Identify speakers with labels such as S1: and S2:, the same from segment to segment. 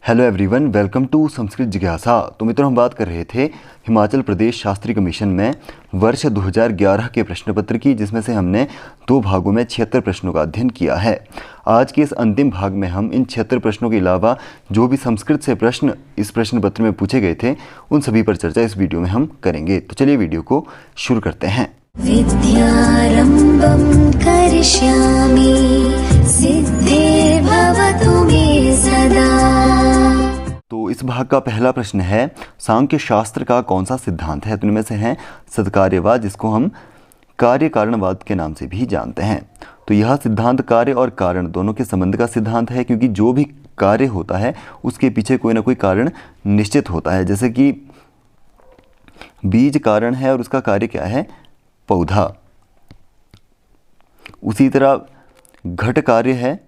S1: Hello everyone, welcome to Sanskrit जिज्ञासा। तो मित्रों, हम बात कर रहे थे हिमाचल प्रदेश शास्त्री कमीशन में वर्ष 2011 के प्रश्न पत्र की, जिसमें से हमने 2 भागों में 76 प्रश्नों का अध्ययन किया है। आज के इस अंतिम भाग में हम इन 76 प्रश्नों के अलावा जो भी संस्कृत से प्रश्न इस प्रश्न पत्र में पूछे गए थे उन सभी पर चर्चा इस वीडियो में हम करेंगे। तो चलिए वीडियो को शुरू करते हैं।
S2: विद्यारम्भं करिष्यामि सिद्धे भवतु मे सदा।
S1: तो इस भाग का पहला प्रश्न है, सांख्य शास्त्र का कौन सा सिद्धांत है? तो इनमें से है सत्कार्यवाद, जिसको हम कार्य कारणवाद के नाम से भी जानते हैं। तो यह सिद्धांत कार्य और कारण दोनों के संबंध का सिद्धांत है, क्योंकि जो भी कार्य होता है उसके पीछे कोई ना कोई कारण निश्चित होता है। जैसे कि बीज कारण है और उसका कार्य क्या है? पौधा। उसी तरह घट कार्य है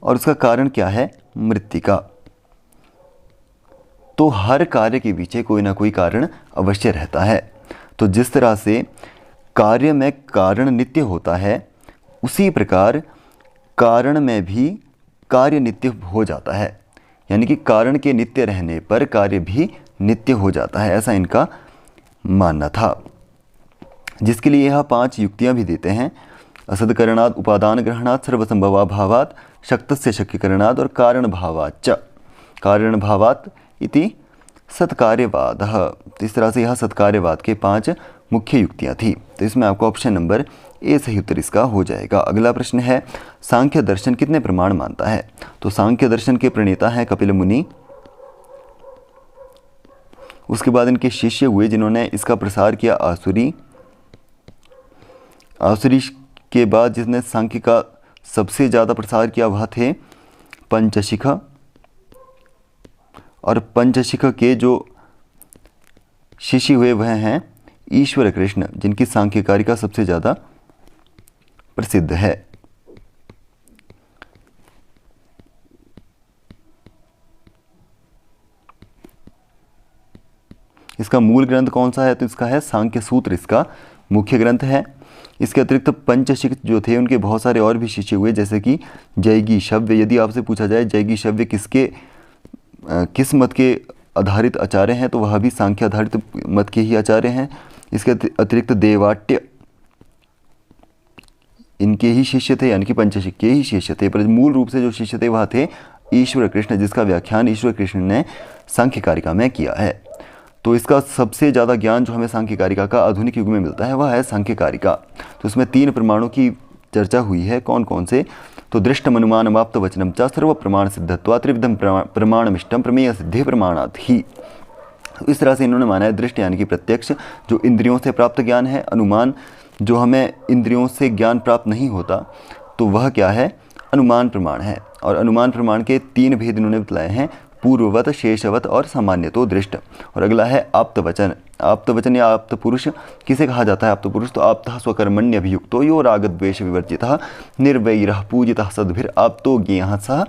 S1: और उसका कारण क्या है? मृत्तिका। तो हर कार्य के पीछे कोई ना कोई कारण अवश्य रहता है। तो जिस तरह से कार्य में कारण नित्य होता है, उसी प्रकार कारण में भी कार्य नित्य हो जाता है। यानी कि कारण के नित्य रहने पर कार्य भी नित्य हो जाता है, ऐसा इनका मानना था। जिसके लिए यह 5 युक्तियां भी देते हैं। असदकरणाद उपादान ग्रहणात् सर्वसंभवाभावात् शक्तस्य शक्यकरणात् और कारण भावाच्च। कारण भावात् इति सत्कार्यवादः। तो इस तरह से यह सत्कार्यवाद के 5 मुख्य युक्तियां थी। तो इसमें आपको ऑप्शन नंबर ए सही उत्तर इसका हो जाएगा। अगला प्रश्न है, सांख्य दर्शन कितने प्रमाण मानता है? तो सांख्य दर्शन के प्रणेता हैं कपिल मुनि। उसके बाद इनके शिष्य हुए जिन्होंने इसका प्रसार किया, आसुरी। आसुरी के बाद जिसने सांख्य का सबसे ज़्यादा प्रसार किया वह थे पंचशिख। और पंचशिख के जो शिष्य हुए वह हैं ईश्वर कृष्ण, जिनकी सांख्यकारिका सबसे ज़्यादा प्रसिद्ध है। इसका मूल ग्रंथ कौन सा है? तो इसका है सांख्य सूत्र, इसका मुख्य ग्रंथ है। इसके अतिरिक्त पंचशिख जो थे उनके बहुत सारे और भी शिष्य हुए, जैसे कि जैगी शव्य। यदि आपसे पूछा जाए जैगी शव्य किस मत के आधारित आचार्य हैं, तो वह भी सांख्य आधारित मत के ही आचार्य हैं। इसके अतिरिक्त देवाट्य इनके ही शिष्य थे, यानी कि पंचशिख के ही शिष्य थे। पर मूल रूप से जो शिष्य थे वह थे ईश्वर कृष्ण, जिसका व्याख्यान ईश्वर कृष्ण ने सांख्यकारिका में किया है। तो इसका सबसे ज़्यादा ज्ञान जो हमें सांख्यकारिका का आधुनिक युग में मिलता है वह है सांख्यकारिका। तो इसमें 3 प्रमाणों की चर्चा हुई है। कौन कौन से? तो दृष्टम अनुमानमाप्त वचनम च सर्व प्रमाण सिद्धत्वा त्रिविधम प्रमाणमिष्टम प्रमेय सिद्धि प्रमाणात् ही। इस तरह से इन्होंने माना है दृष्ट यानी कि प्रत्यक्ष, जो इंद्रियों से प्राप्त ज्ञान है। अनुमान, जो हमें इंद्रियों से ज्ञान प्राप्त नहीं होता, तो वह क्या है? अनुमान प्रमाण है। और अनुमान प्रमाण के 3 भेद इन्होंने बतलाए हैं, पूर्ववत, शेषवत और सामान्यतो दृष्ट। और अगला है आप्त वचन। आप्त वचन या आप्त पुरुष किसे कहा जाता है? आप्त पुरुष तो आप्तः स्वकर्मण्य अभियुक्तो यो राग द्वेष विवर्जितः निर्वैरः पूजितः सद्भिर आप्तो ज्ञेयः सः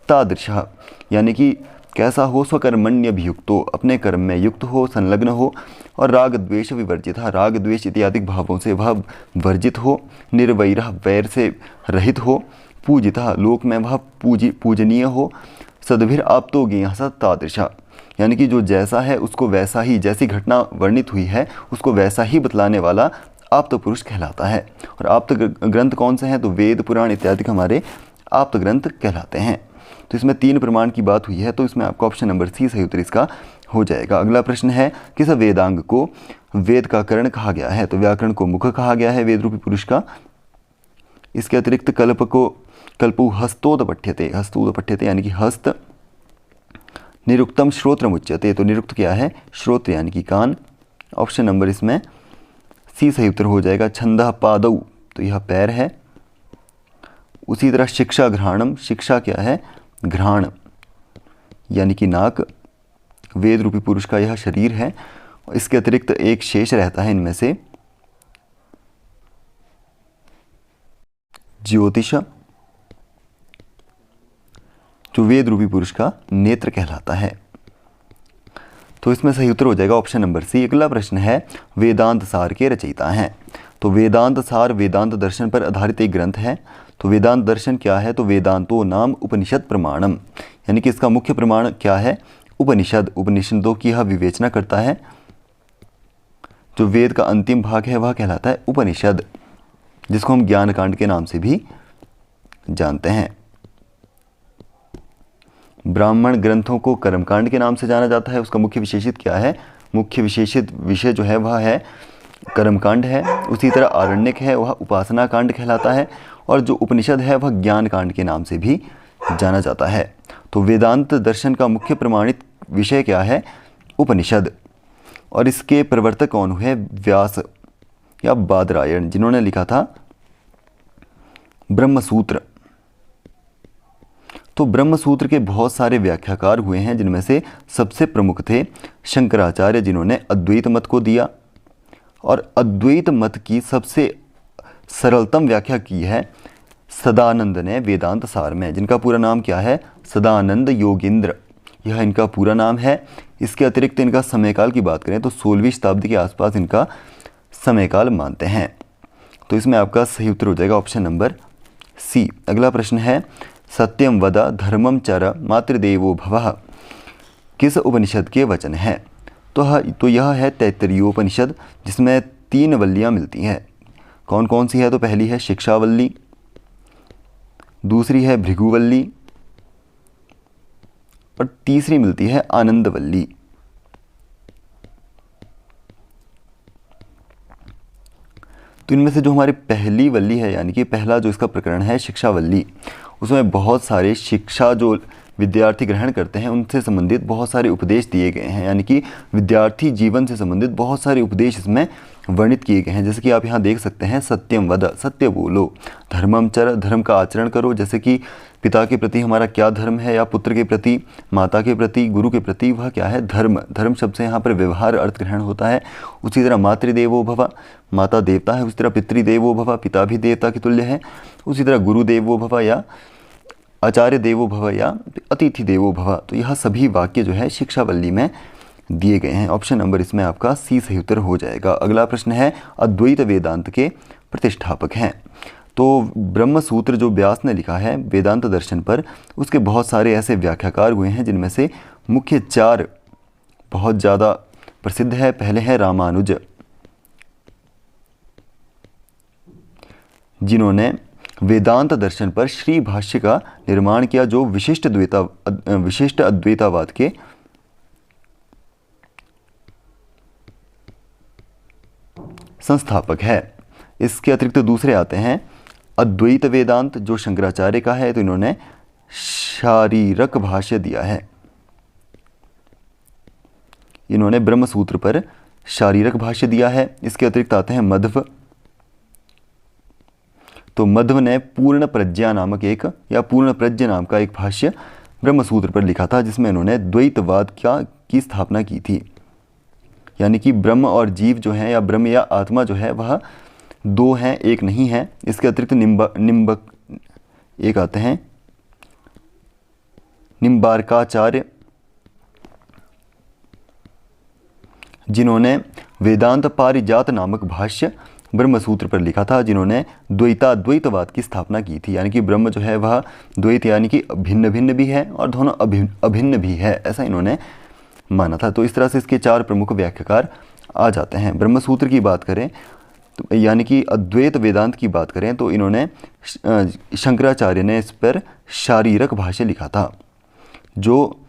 S1: तादृशः। यानी कि कैसा हो? स्वकर्मण्य अभियुक्तो, अपने कर्म में युक्त हो, संलग्न हो, और राग द्वेष विवर्जितः, राग द्वेष इत्यादि भावों से वह वर्जित हो, निर्वैरः, वैर से रहित हो, पूजितः, लोक में वह पूजनीय हो, सद्भिर आप्तो ज्ञेयः सः तादृशः, यानी कि जो जैसा है उसको वैसा ही, जैसी घटना वर्णित हुई है उसको वैसा ही बतलाने वाला आप्त पुरुष कहलाता है। और आप्त ग्रंथ कौन से हैं? तो वेद, पुराण इत्यादि हमारे आप्त ग्रंथ कहलाते हैं। तो इसमें 3 प्रमाण की बात हुई है, तो इसमें आपका ऑप्शन नंबर सी सही उत्तर इसका हो जाएगा। अगला प्रश्न है, किस वेदांग को वेद का कर्ण कहा गया है? तो व्याकरण को मुख कहा गया है वेद रूपी पुरुष का। इसके अतिरिक्त कल्पु हस्तोद पठ्यते, हस्तोद पठ्यते यानी कि हस्त। निरुक्तम श्रोत्रम उच्यते, तो निरुक्त क्या है? श्रोत्र यानी कि कान। ऑप्शन नंबर इसमें सी सही उत्तर हो जाएगा। छंदः पादौ, तो यह पैर है। उसी तरह शिक्षा घ्राणम, शिक्षा क्या है? घ्राण यानी कि नाक। वेद रूपी पुरुष का यह शरीर है। इसके अतिरिक्त एक शेष रहता है इनमें से, ज्योतिष, जो वेद रूपी पुरुष का नेत्र कहलाता है। तो इसमें सही उत्तर हो जाएगा ऑप्शन नंबर सी। अगला प्रश्न है, वेदांत सार के रचयिता हैं। तो वेदांत सार वेदांत दर्शन पर आधारित एक ग्रंथ है। तो वेदांत दर्शन क्या है? तो वेदांतो नाम उपनिषद प्रमाणम, यानी कि इसका मुख्य प्रमाण क्या है? उपनिषद। उपनिषदों की यह विवेचना करता है। जो वेद का अंतिम भाग है वह कहलाता है उपनिषद, जिसको हम ज्ञान कांड के नाम से भी जानते हैं। ब्राह्मण ग्रंथों को कर्मकांड के नाम से जाना जाता है। उसका मुख्य विशेषित क्या है? मुख्य विशेषित विषय जो है वह है कर्मकांड है। उसी तरह आरण्यक है वह उपासना कांड कहलाता है, और जो उपनिषद है वह ज्ञान कांड के नाम से भी जाना जाता है। तो वेदांत दर्शन का मुख्य प्रमाणित विषय क्या है? उपनिषद। और इसके प्रवर्तक कौन हुए? व्यास या बादरायण, जिन्होंने लिखा था ब्रह्मसूत्र। तो ब्रह्मसूत्र के बहुत सारे व्याख्याकार हुए हैं, जिनमें से सबसे प्रमुख थे शंकराचार्य, जिन्होंने अद्वैत मत को दिया, और अद्वैत मत की सबसे सरलतम व्याख्या की है सदानंद ने वेदांत सार में, जिनका पूरा नाम क्या है? सदानंद योगींद्र, यह इनका पूरा नाम है। इसके अतिरिक्त इनका समयकाल की बात करें तो 16वीं शताब्दी के आसपास इनका समयकाल मानते हैं। तो इसमें आपका सही उत्तर हो जाएगा ऑप्शन नंबर सी। अगला प्रश्न है, सत्यम वद धर्मम चर मातृदेवो भवः किस उपनिषद के वचन है? तो यह है तैत्तरीयोपनिषद, जिसमें 3 वल्लियाँ मिलती हैं। कौन कौन सी है? तो पहली है शिक्षावल्ली, दूसरी है भृगुवल्ली, और तीसरी मिलती है आनंदवल्ली। तो इनमें से जो हमारी पहली वल्ली है, यानी कि पहला जो इसका प्रकरण है शिक्षावल्ली, उसमें बहुत सारे शिक्षा जो विद्यार्थी ग्रहण करते हैं उनसे संबंधित बहुत सारे उपदेश दिए गए हैं, यानी कि विद्यार्थी जीवन से संबंधित बहुत सारे उपदेश इसमें वर्णित किए गए हैं। जैसे कि आप यहाँ देख सकते हैं, सत्यम वद, सत्य बोलो, धर्मम चर, धर्म का आचरण करो, जैसे कि पिता के प्रति हमारा क्या धर्म है, या पुत्र के प्रति, माता के प्रति, गुरु के प्रति, वह क्या है? धर्म। धर्म शब्द से यहाँ पर व्यवहार अर्थ ग्रहण होता है। उसी तरह मातृदेवो भव, माता देवता है, उसी तरह पितृदेवो भव, पिता भी देवता के तुल्य है। उसी तरह गुरुदेवो भव या आचार्य देवो भव या अतिथि देवो भव। तो यह सभी वाक्य जो है शिक्षावल्ली में दिए गए हैं। ऑप्शन नंबर इसमें आपका सी सही उत्तर हो जाएगा। अगला प्रश्न है, अद्वैत वेदांत के प्रतिष्ठापक हैं। तो ब्रह्मसूत्र जो व्यास ने लिखा है वेदांत दर्शन पर, उसके बहुत सारे ऐसे व्याख्याकार हुए हैं, जिनमें से मुख्य 4 बहुत ज़्यादा प्रसिद्ध है। पहले है रामानुज, जिन्होंने वेदांत दर्शन पर श्री भाष्य का निर्माण किया, जो विशिष्ट अद्वैतावाद के संस्थापक है। इसके अतिरिक्त दूसरे आते हैं अद्वैत वेदांत, जो शंकराचार्य का है, तो इन्होंने शारीरक भाष्य दिया है। इन्होंने ब्रह्मसूत्र पर शारीरक भाष्य दिया है। इसके अतिरिक्त आते हैं मध्व, तो मध्व ने पूर्ण प्रज्ञा नामक एक, या पूर्ण प्रज्ञा नाम का एक भाष्य ब्रह्मसूत्र पर लिखा था, जिसमें इन्होंने द्वैतवाद की स्थापना की थी, यानी कि ब्रह्म और जीव जो हैं, या ब्रह्म या आत्मा जो है वह 2 हैं, एक नहीं है। इसके अतिरिक्त निम्बक एक आते हैं निम्बार्काचार्य, जिन्होंने वेदांत पारिजात नामक भाष्य ब्रह्मसूत्र पर लिखा था, जिन्होंने द्वैतवाद की स्थापना की थी, यानी कि ब्रह्म जो है वह द्वैत यानी कि भिन्न भिन्न भी है और दोनों अभिन्न भी है, ऐसा इन्होंने माना था। तो इस तरह से इसके 4 प्रमुख व्याख्याकार आ जाते हैं। ब्रह्मसूत्र की बात करें तो यानी कि अद्वैत वेदांत की बात करें तो इन्होंने शंकराचार्य ने इस पर शारीरक भाष्य लिखा था, जो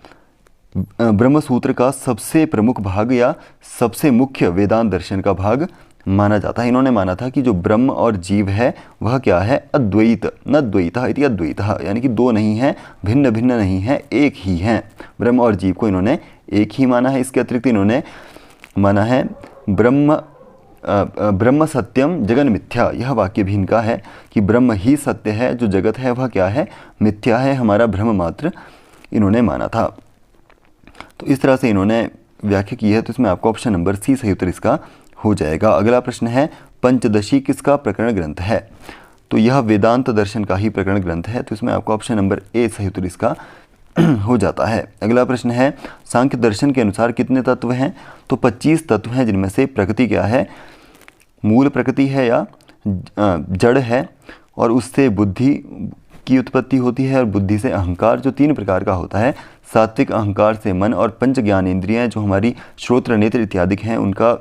S1: ब्रह्मसूत्र का सबसे प्रमुख भाग या सबसे मुख्य वेदांत दर्शन का भाग माना जाता है। इन्होंने माना था कि जो ब्रह्म और जीव है वह क्या है? अद्वैत, न द्वैतः इति अद्वैतः, यानी कि 2 नहीं है, भिन्न भिन्न नहीं है, एक ही हैं। ब्रह्म और जीव को इन्होंने एक ही माना है। इसके अतिरिक्त इन्होंने माना है ब्रह्म सत्यम जगन मिथ्या, यह वाक्य भी इनका है कि ब्रह्म ही सत्य है, जो जगत है वह क्या है? मिथ्या है, हमारा भ्रम मात्र इन्होंने माना था। तो इस तरह से इन्होंने व्याख्या की है। तो इसमें आपका ऑप्शन नंबर सी सही उत्तर इसका हो जाएगा। अगला प्रश्न है, पंचदशी किसका प्रकरण ग्रंथ है? तो यह वेदांत दर्शन का ही प्रकरण ग्रंथ है। तो इसमें आपका ऑप्शन नंबर ए सही उत्तर इसका हो जाता है। अगला प्रश्न है, सांख्य दर्शन के अनुसार कितने तत्व हैं? तो 25 तत्व हैं, जिनमें से प्रकृति क्या है? मूल प्रकृति है या जड़ है, और उससे बुद्धि की उत्पत्ति होती है और बुद्धि से अहंकार, जो 3 प्रकार का होता है। सात्विक अहंकार से मन और पंच ज्ञानेंद्रियाँ जो हमारी श्रोत्र नेत्र इत्यादि हैं उनका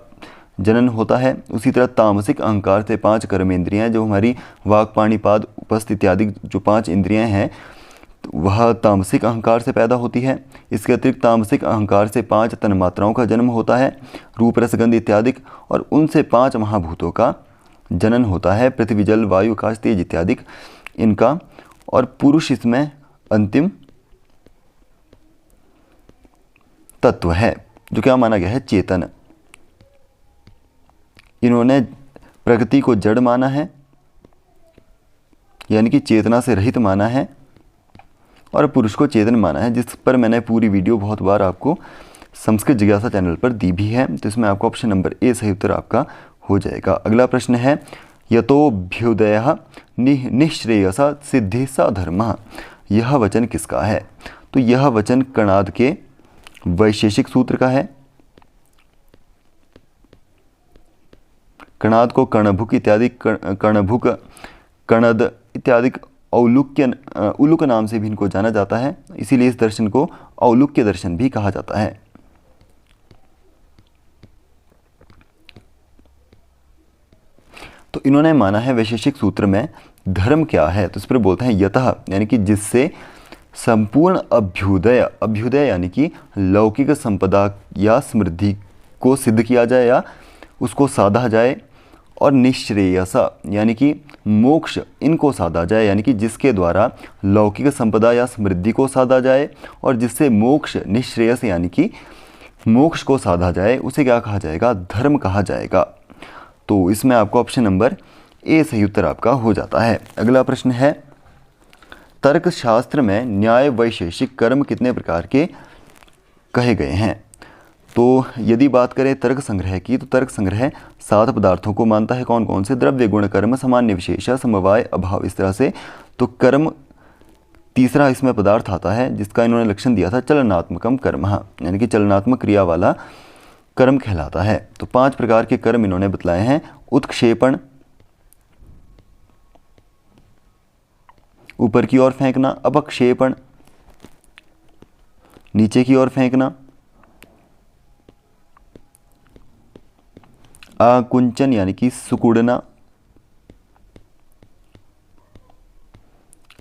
S1: जनन होता है। उसी तरह तामसिक अहंकार से 5 कर्मेंद्रियाँ जो हमारी वाक पाणि पाद उपस्थ इत्यादि जो 5 इंद्रियाँ हैं वह तामसिक अहंकार से पैदा होती है। इसके अतिरिक्त तामसिक अहंकार से 5 तन्मात्राओं का जन्म होता है, रूप रसगंध इत्यादि, और उनसे 5 महाभूतों का जनन होता है, पृथ्वी जल वायु आकाश तेज इत्यादि इनका। और पुरुष इसमें अंतिम तत्व है जो क्या माना गया है, चेतन। इन्होंने प्रकृति को जड़ माना है, यानी कि चेतना से रहित माना है, और पुरुष को चेतन माना है, जिस पर मैंने पूरी वीडियो बहुत बार आपको संस्कृत जिज्ञासा चैनल पर दी भी है। तो इसमें आपका ऑप्शन नंबर ए सही उत्तर आपका हो जाएगा। अगला प्रश्न है, यतोभ्युदयः निःश्रेयसा सिद्धि सा धर्मः, यह वचन किसका है? तो यह वचन कणाद के वैशेषिक सूत्र का है। कणाद को कर्णभुक इत्यादि, कर्णभुक, कणद इत्यादि औलुक्य नाम से भी इनको जाना जाता है, इसीलिए इस दर्शन को औलुक्य दर्शन भी कहा जाता है। तो इन्होंने माना है वैशेषिक सूत्र में धर्म क्या है, तो इस पर बोलते हैं यतः, यानी कि जिससे संपूर्ण अभ्युदय, अभ्युदय यानी कि लौकिक संपदा या समृद्धि को सिद्ध किया जाए या उसको साधा जाए, और निःश्रेयसा यानी कि मोक्ष इनको साधा जाए, यानी कि जिसके द्वारा लौकिक संपदा या समृद्धि को साधा जाए और जिससे मोक्ष, निःश्रेयस यानी कि मोक्ष को साधा जाए, उसे क्या कहा जाएगा, धर्म कहा जाएगा। तो इसमें आपका ऑप्शन नंबर ए सही उत्तर आपका हो जाता है। अगला प्रश्न है, तर्कशास्त्र में न्याय वैशेषिक कर्म कितने प्रकार के कहे गए हैं? तो यदि बात करें तर्क संग्रह की, तो तर्क संग्रह 7 पदार्थों को मानता है। कौन कौन से? द्रव्य, गुण, कर्म, सामान्य, विशेष, समवाय, अभाव, इस तरह से। तो कर्म तीसरा इसमें पदार्थ आता है, जिसका इन्होंने लक्षण दिया था चलनात्मकम कर्म, यानी कि चलनात्मक क्रिया वाला कर्म कहलाता है। तो 5 प्रकार के कर्म इन्होंने बतलाए हैं। उत्क्षेपण, ऊपर की ओर फेंकना, अपक्षेपण, नीचे की ओर फेंकना, आकुंचन यानी कि सुकुड़ना,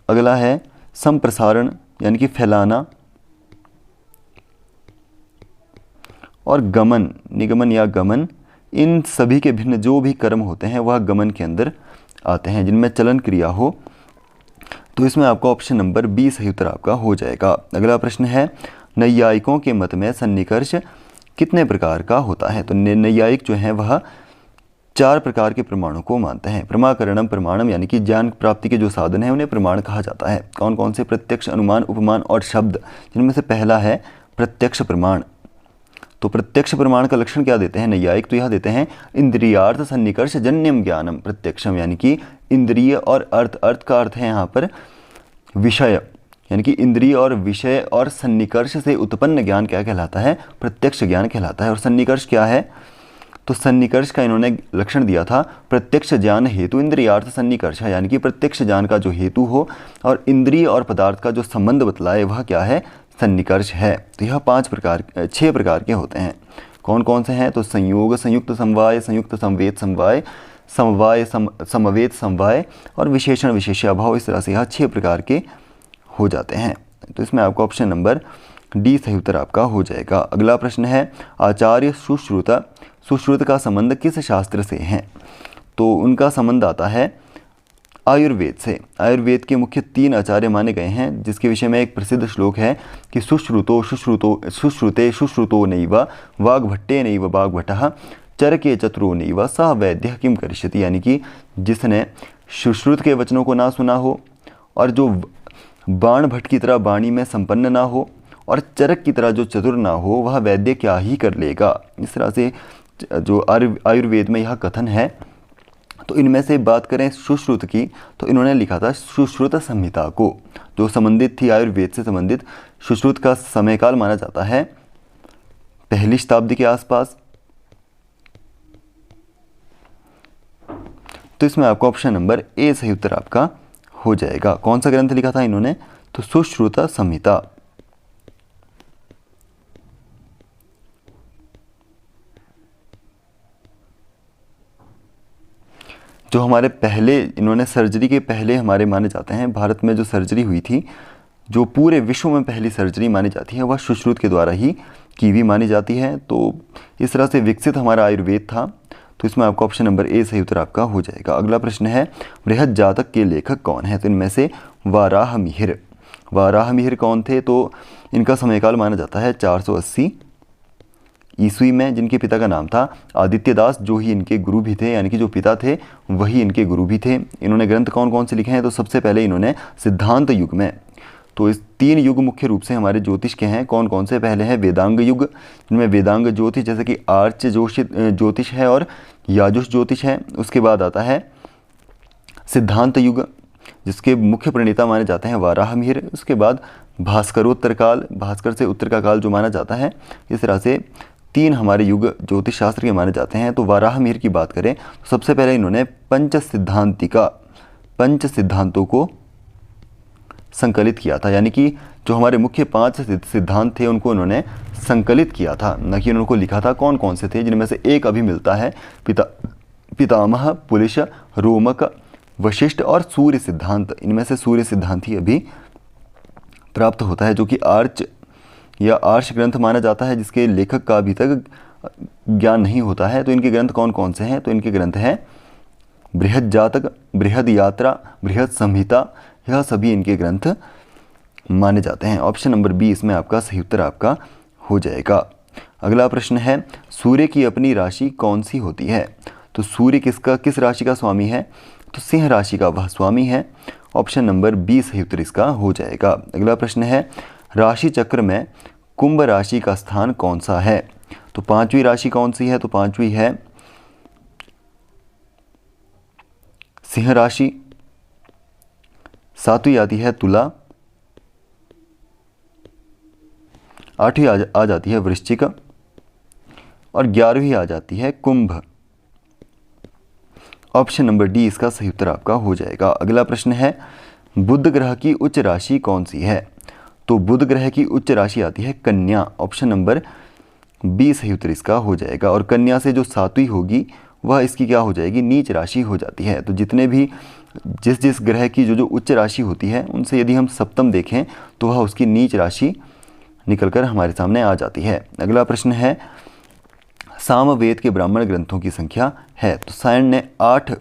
S1: अगला है संप्रसारण यानी कि फैलाना, और गमन, निगमन या गमन। इन सभी के भिन्न जो भी कर्म होते हैं वह गमन के अंदर आते हैं, जिनमें चलन क्रिया हो। तो इसमें आपका ऑप्शन नंबर बी सही उत्तर आपका हो जाएगा। अगला प्रश्न है, नैयायिकों के मत में सन्निकर्ष कितने प्रकार का होता है? तो नैयायिक जो हैं वह 4 प्रकार के प्रमाणों को मानते हैं। प्रमाकरणम प्रमाणम, यानी कि ज्ञान प्राप्ति के जो साधन हैं उन्हें प्रमाण कहा जाता है। कौन कौन से? प्रत्यक्ष, अनुमान, उपमान और शब्द, जिनमें से पहला है प्रत्यक्ष प्रमाण। तो प्रत्यक्ष प्रमाण का लक्षण क्या देते हैं नैयायिक? तो यह देते हैं, इंद्रियार्थ सन्निकर्ष जन्यम ज्ञानम प्रत्यक्षम, यानी कि इंद्रिय और अर्थ, अर्थ का अर्थ है यहाँ पर विषय, यानी कि इंद्रिय और विषय और सन्निकर्ष से उत्पन्न ज्ञान क्या कहलाता है? प्रत्यक्ष ज्ञान कहलाता है। और सन्निकर्ष क्या है? तो सन्निकर्ष का इन्होंने लक्षण दिया था, प्रत्यक्ष ज्ञान हेतु इंद्रियार्थ सन्निकर्ष, यानी कि प्रत्यक्ष ज्ञान का जो हेतु हो और इंद्रिय और पदार्थ का जो संबंध बतलाए वह क्या है? सन्निकर्ष है। तो यह 6 प्रकार के होते हैं। कौन कौन से हैं? तो संयोग, संयुक्त समवाय, संयुक्त समवेत समवाय, समवाय समवेत समवाय और विशेषण विशेष्याभाव। इस तरह से यह 6 प्रकार के हो जाते हैं। तो इसमें आपका ऑप्शन नंबर डी सही उत्तर आपका हो जाएगा। अगला प्रश्न है, आचार्य सुश्रुत, सुश्रुत का संबंध किस शास्त्र से है? तो उनका संबंध आता है आयुर्वेद से। आयुर्वेद के मुख्य 3 आचार्य माने गए हैं, जिसके विषय में एक प्रसिद्ध श्लोक है कि सुश्रुतो सुश्रुते सुश्रुतो नैव वाग्भट्टे नैव वाग्भटः चरके चतुरो नैव सह वैद्यः किम करिष्यति, यानी कि जिसने सुश्रुत के वचनों को ना सुना हो और जो बाण भट्ट की तरह वाणी में संपन्न ना हो और चरक की तरह जो चतुर ना हो, वह वैद्य क्या ही कर लेगा। इस तरह से जो आयुर्वेद में यह कथन है। तो इनमें से बात करें सुश्रुत की, तो इन्होंने लिखा था सुश्रुत संहिता को, जो संबंधित थी आयुर्वेद से संबंधित। सुश्रुत का समयकाल माना जाता है 1वीं शताब्दी के आसपास। तो इसमें आपका ऑप्शन नंबर ए सही उत्तर आपका हो जाएगा। कौन सा ग्रंथ लिखा था इन्होंने? तो सुश्रुत संहिता। जो हमारे पहले, इन्होंने सर्जरी के पहले हमारे माने जाते हैं, भारत में जो सर्जरी हुई थी, जो पूरे विश्व में पहली सर्जरी मानी जाती है, वह सुश्रुत के द्वारा ही की हुई मानी जाती है। तो इस तरह से विकसित हमारा आयुर्वेद था। तो इसमें आपका ऑप्शन नंबर ए सही उत्तर आपका हो जाएगा। अगला प्रश्न है, बृहद जातक के लेखक कौन है? तो इनमें से वाराहमिहिर। वाराहमिहिर कौन थे? तो इनका समयकाल माना जाता है 480 ईस्वी में, जिनके पिता का नाम था आदित्य दास, जो ही इनके गुरु भी थे, यानी कि जो पिता थे वही इनके गुरु भी थे। इन्होंने ग्रंथ कौन कौन से लिखे हैं? तो सबसे पहले इन्होंने सिद्धांत युग में, तो इस 3 युग मुख्य रूप से हमारे ज्योतिष के हैं। कौन कौन से? पहले है वेदांग युग, जिनमें वेदांग ज्योतिष जैसे कि आर्च ज्योतिष है और याजुष ज्योतिष है। उसके बाद आता है सिद्धांत युग, जिसके मुख्य प्रणेता माने जाते हैं वाराहमिहिर। उसके बाद भास्करोत्तर काल, भास्कर से उत्तर का काल जो माना जाता है। इस तरह से 3 हमारे युग ज्योतिष शास्त्र के माने जाते हैं। तो वाराहमिहिर की बात करें तो सबसे पहले इन्होंने पंच सिद्धांतों को संकलित किया था, यानी कि जो हमारे मुख्य 5 सिद्धांत थे उनको उन्होंने संकलित किया था, न कि उनको लिखा था। कौन कौन से थे? जिनमें से एक अभी मिलता है, पितामह, पुलिश, रोमक, वशिष्ठ और सूर्य सिद्धांत। इनमें से सूर्य सिद्धांत ही अभी प्राप्त होता है, जो कि आर्च या आर्ष ग्रंथ माना जाता है, जिसके लेखक का अभी तक ज्ञान नहीं होता है। तो इनके ग्रंथ कौन कौन से हैं? तो इनके ग्रंथ हैं बृहद जातक, बृहद यात्रा, बृहद संहिता, यह सभी इनके ग्रंथ माने जाते हैं। ऑप्शन नंबर बी इसमें आपका सही उत्तर आपका हो जाएगा। अगला प्रश्न है, सूर्य की अपनी राशि कौन सी होती है? तो सूर्य किस राशि का स्वामी है? तो सिंह राशि का वह स्वामी है। ऑप्शन नंबर बी सही उत्तर इसका हो जाएगा। अगला प्रश्न है, राशि चक्र में कुंभ राशि का स्थान कौन सा है? तो 5वीं राशि कौन सी है? तो 5वीं है सिंह राशि, 7वीं आती है तुला, 8वीं आ जाती है वृश्चिक और 11वीं आ जाती है कुंभ। ऑप्शन नंबर डी इसका सही उत्तर आपका हो जाएगा। अगला प्रश्न है, बुध ग्रह की उच्च राशि कौन सी है? तो बुध ग्रह की उच्च राशि आती है कन्या। ऑप्शन नंबर बी सही उत्तर इसका हो जाएगा। और कन्या से जो 7वीं होगी वह इसकी क्या हो जाएगी? नीच राशि हो जाती है। तो जितने भी जिस ग्रह की जो उच्च राशि होती है उनसे यदि हम सप्तम देखें तो वह उसकी नीच राशि निकलकर हमारे सामने आ जाती है। अगला प्रश्न है, सामवेद के ब्राह्मण ग्रंथों की संख्या है? तो सायण ने 8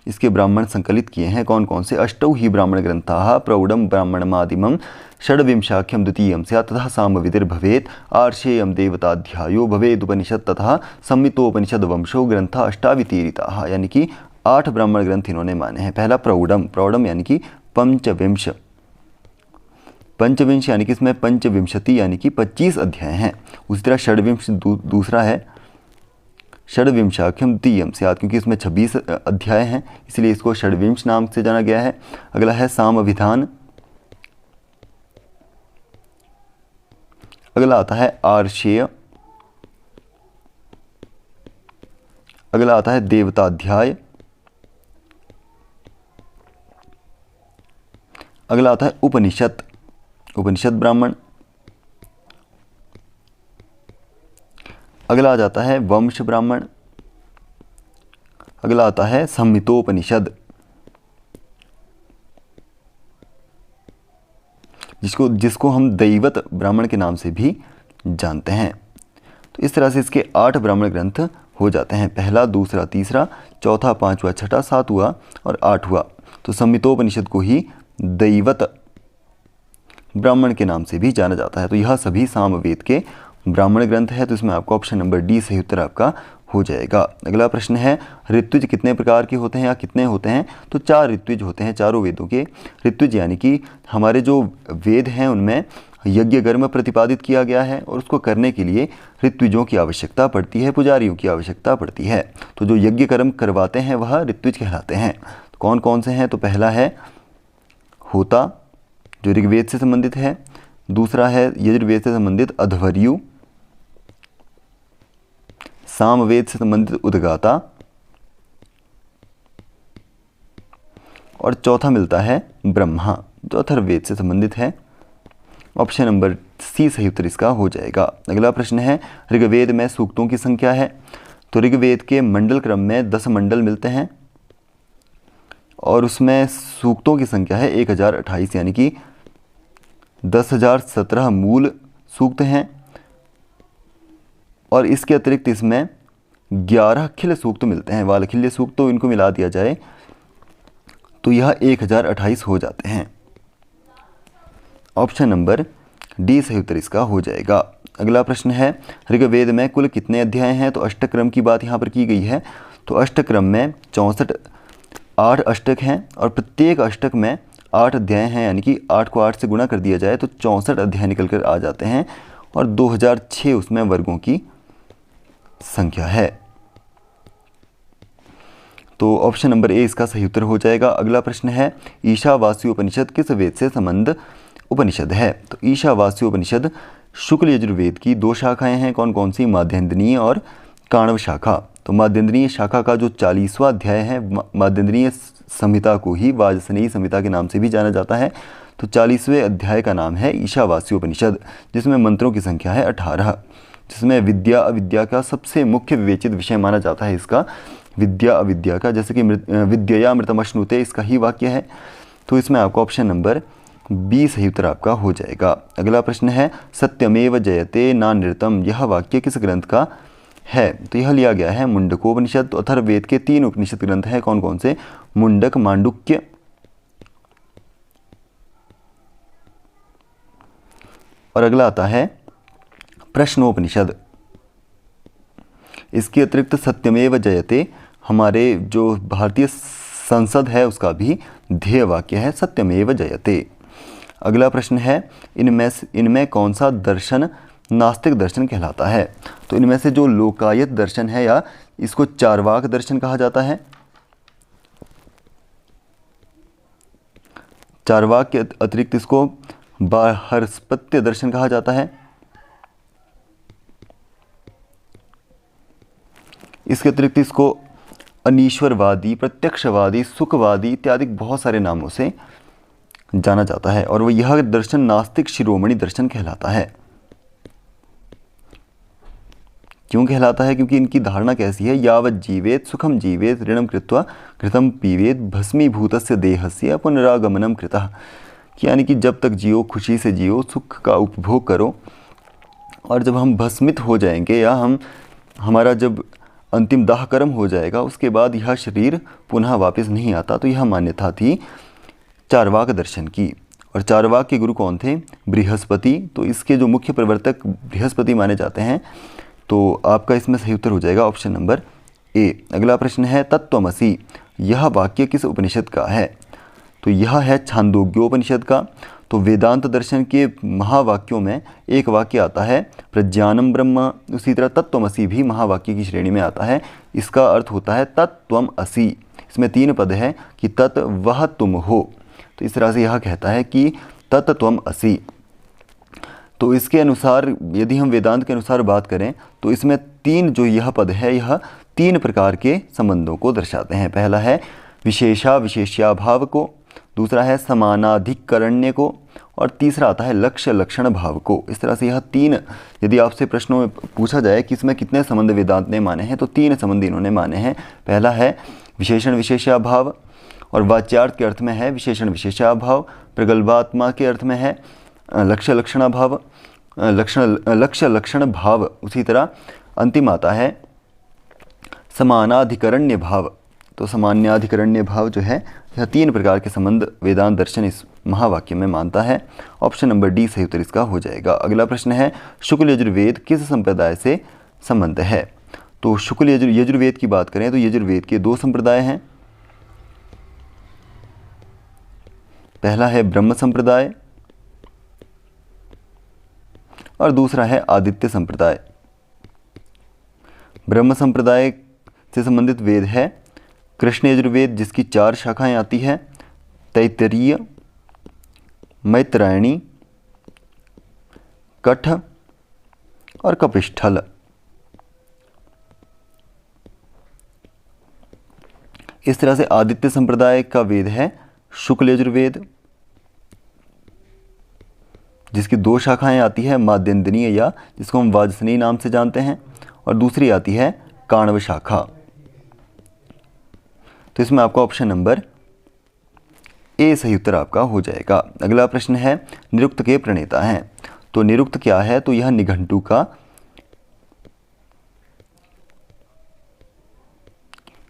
S1: इसके ब्राह्मण संकलित किए हैं। कौन कौन से? अष्टौ ही ब्राह्मण ग्रंथाः प्रौढ़म ब्राह्मणमादिमं षड्विंशाख्यं द्वितीयं स्यात् ततः सामवेदिर्भवेत् आर्षेयं देवताध्यायो भवेदुपनिषद तथा संहितोपनिषद वंशो ग्रंथ अष्टावितीरिताः, यानी कि 8 ब्राह्मण ग्रंथ इन्होंने माने हैं। पहला प्रौढ़म यानी कि पंचविंश यानी कि इसमें पंचविंशति यानी कि 25 अध्याय हैं। उसी तरह षड्विंश दूसरा है षड्विंशाख्यम द्वितीयम स्यात्, क्योंकि इसमें 26 अध्याय हैं इसलिए इसको षड्विंश नाम से जाना गया है। अगला है सामविधान, अगला आता है आर्षेय, अगला आता है देवताध्याय, अगला आता है उपनिषद ब्राह्मण, अगला आ जाता है वंश ब्राह्मण, अगला आता है संहितोपनिषद, जिसको हम दैवत ब्राह्मण के नाम से भी जानते हैं। तो इस तरह से इसके 8 ब्राह्मण ग्रंथ हो जाते हैं। पहला, दूसरा, तीसरा, चौथा, 5वां, 6ठा, 7वां और 8वां। तो संहितोपनिषद को ही दैवत ब्राह्मण के नाम से भी जाना जाता है। तो यह सभी सामवेद के ब्राह्मण ग्रंथ है। तो इसमें आपका ऑप्शन नंबर डी सही उत्तर आपका हो जाएगा। अगला प्रश्न है, ऋत्विज कितने प्रकार के होते हैं या कितने होते हैं? तो 4 ऋत्विज होते हैं चारों वेदों के। ऋत्विज यानी कि हमारे जो वेद हैं उनमें यज्ञ कर्म प्रतिपादित किया गया है और उसको करने के लिए ऋत्विजों की आवश्यकता पड़ती है, पुजारियों की आवश्यकता पड़ती है। तो जो यज्ञ कर्म करवाते हैं वह ऋत्विज कहलाते हैं। तो कौन कौन से हैं? तो पहला है होता, जो ऋग्वेद से संबंधित है। दूसरा है यजुर्वेद से संबंधित अध्वर्यु, सामवेद से संबंधित उद्गाता, और चौथा मिलता है ब्रह्मा, जो अथर्ववेद से संबंधित है। ऑप्शन नंबर सी सही उत्तर इसका हो जाएगा। अगला प्रश्न है, ऋग्वेद में सूक्तों की संख्या है। तो ऋग्वेद के मंडल क्रम में 10 मंडल मिलते हैं और उसमें सूक्तों की संख्या है 1028, यानी कि 10,017 मूल सूक्त हैं और इसके अतिरिक्त इसमें 11 खिल सूक्त मिलते हैं, वालखिल्य सूक्त, तो इनको मिला दिया जाए तो यह 1028 हो जाते हैं। ऑप्शन नंबर डी सही उत्तर इसका हो जाएगा। अगला प्रश्न है, ऋग्वेद में कुल कितने अध्याय हैं? तो अष्टक्रम की बात यहाँ पर की गई है। तो अष्टक्रम में 8 अष्टक हैं और प्रत्येक अष्टक में 8 अध्याय हैं, यानी कि 8 को 8 से गुणा कर दिया जाए तो 64 अध्याय निकल कर आ जाते हैं और 2006 उसमें वर्गों की संख्या है। तो ऑप्शन नंबर ए इसका सही उत्तर हो जाएगा। अगला प्रश्न है, ईशावास्योपनिषद उपनिषद किस वेद से संबंध उपनिषद है? तो ईशावास्योपनिषद उपनिषद शुक्ल यजुर्वेद की 2 शाखाएं हैं। कौन कौन सी? माध्यन्दिनीय और काणव शाखा। तो माध्यन्दिनीय शाखा का जो 40वां अध्याय है, माध्यन्दिनीय संहिता को ही वाजसनेयी संहिता के नाम से भी जाना जाता है। तो 40वें अध्याय का नाम है ईशावास्योपनिषद, जिसमें मंत्रों की संख्या है 18, जिसमें विद्या अविद्या का सबसे मुख्य विवेचित विषय माना जाता है इसका, विद्या अविद्या का, जैसे कि विद्यया अमृतमश्नुते इसका ही वाक्य है। तो इसमें आपका ऑप्शन नंबर बी सही उत्तर आपका हो जाएगा। अगला प्रश्न है, सत्यमेव जयते नानृतम, यह वाक्य किस ग्रंथ का है? तो यह लिया गया है मुंडकोपनिषद। तो अथर्ववेद के 3 उपनिषद ग्रंथ हैं। कौन कौन से? मुंडक, मांडुक्य और अगला आता है प्रश्नोपनिषद। इसके अतिरिक्त सत्यमेव जयते हमारे जो भारतीय संसद है उसका भी ध्येय वाक्य है, सत्यमेव जयते। अगला प्रश्न है, इनमें कौन सा दर्शन नास्तिक दर्शन कहलाता है? तो इनमें से जो लोकायत दर्शन है, या इसको चार्वाक दर्शन कहा जाता है, चार्वाक के अतिरिक्त इसको बृहस्पत्य दर्शन कहा जाता है। इसके अतिरिक्त इसको अनीश्वरवादी, प्रत्यक्षवादी, सुखवादी इत्यादि बहुत सारे नामों से जाना जाता है और वो यह दर्शन नास्तिक शिरोमणि दर्शन कहलाता है। क्यों कहलाता है? क्योंकि इनकी धारणा कैसी है, यावत जीवेत सुखम जीवेत ऋणम कृत्वा घृतम पीवेत भस्मीभूतस्य देहस्य पुनरागमनम कृतः, यानी कि जब तक जियो खुशी से जियो, सुख का उपभोग करो, और जब हम भस्मित हो जाएंगे या हमारा जब अंतिम दाह कर्म हो जाएगा उसके बाद यह शरीर पुनः वापस नहीं आता। तो यह मान्यता थी चार्वाक दर्शन की। और चार्वाक के गुरु कौन थे? बृहस्पति। तो इसके जो मुख्य प्रवर्तक बृहस्पति माने जाते हैं। तो आपका इसमें सही उत्तर हो जाएगा ऑप्शन नंबर ए। अगला प्रश्न है, तत्त्वमसि, यह वाक्य किस उपनिषद का है? तो यह है छांदोग्योपनिषद का। तो वेदांत दर्शन के महावाक्यों में एक वाक्य आता है प्रज्ञानम ब्रह्म, उसी तरह तत्त्वमसि भी महावाक्य की श्रेणी में आता है। इसका अर्थ होता है तत्त्वम असि। इसमें 3 पद है कि तत् वह तुम हो। तो इस तरह से यह कहता है कि तत्त्वम असि। तो इसके अनुसार यदि हम वेदांत के अनुसार बात करें तो इसमें 3 जो यह पद है, यह 3 प्रकार के संबंधों को दर्शाते हैं। पहला है विशेषा विशेष्याभाव को, दूसरा है समानाधिकरण्य को, और तीसरा आता है लक्ष्य लक्षण भाव को। इस तरह से यह 3, यदि आपसे प्रश्नों में पूछा जाए कि इसमें कितने संबंध वेदांत ने माने हैं, तो 3 संबंध इन्होंने माने हैं। पहला है विशेषण विशेष्याभाव, और वाच्यार्थ के अर्थ में है विशेषण विशेष्याभाव, प्रगल्भात्मा के अर्थ में है लक्ष्य लक्षणाभाव, लक्ष्य लक्षण भाव। उसी तरह अंतिम आता है समानाधिकरण्य भाव। तो सामान्याधिकरण्य भाव जो है, यह 3 प्रकार के संबंध वेदांत दर्शन इस महावाक्य में मानता है। ऑप्शन नंबर डी सही उत्तर इसका हो जाएगा। अगला प्रश्न है, शुक्ल यजुर्वेद किस संप्रदाय से संबंध है? तो शुक्ल यजुर्वेद की बात करें तो यजुर्वेद के 2 संप्रदाय हैं। पहला है ब्रह्म संप्रदाय और दूसरा है आदित्य संप्रदाय। ब्रह्म संप्रदाय से संबंधित वेद है कृष्ण यजुर्वेद, जिसकी 4 शाखाएं आती है, तैत्तरीय, मैत्रायणी, कठ और कपिष्ठल। इस तरह से आदित्य संप्रदाय का वेद है शुक्ल यजुर्वेद, जिसकी 2 शाखाएं आती है, माध्यन्दिनीय या जिसको हम वाजसनेयी नाम से जानते हैं, और दूसरी आती है काण्व शाखा। तो इसमें आपका ऑप्शन नंबर ए सही उत्तर आपका हो जाएगा। अगला प्रश्न है, निरुक्त के प्रणेता हैं। तो निरुक्त क्या है? तो यह निघंटु का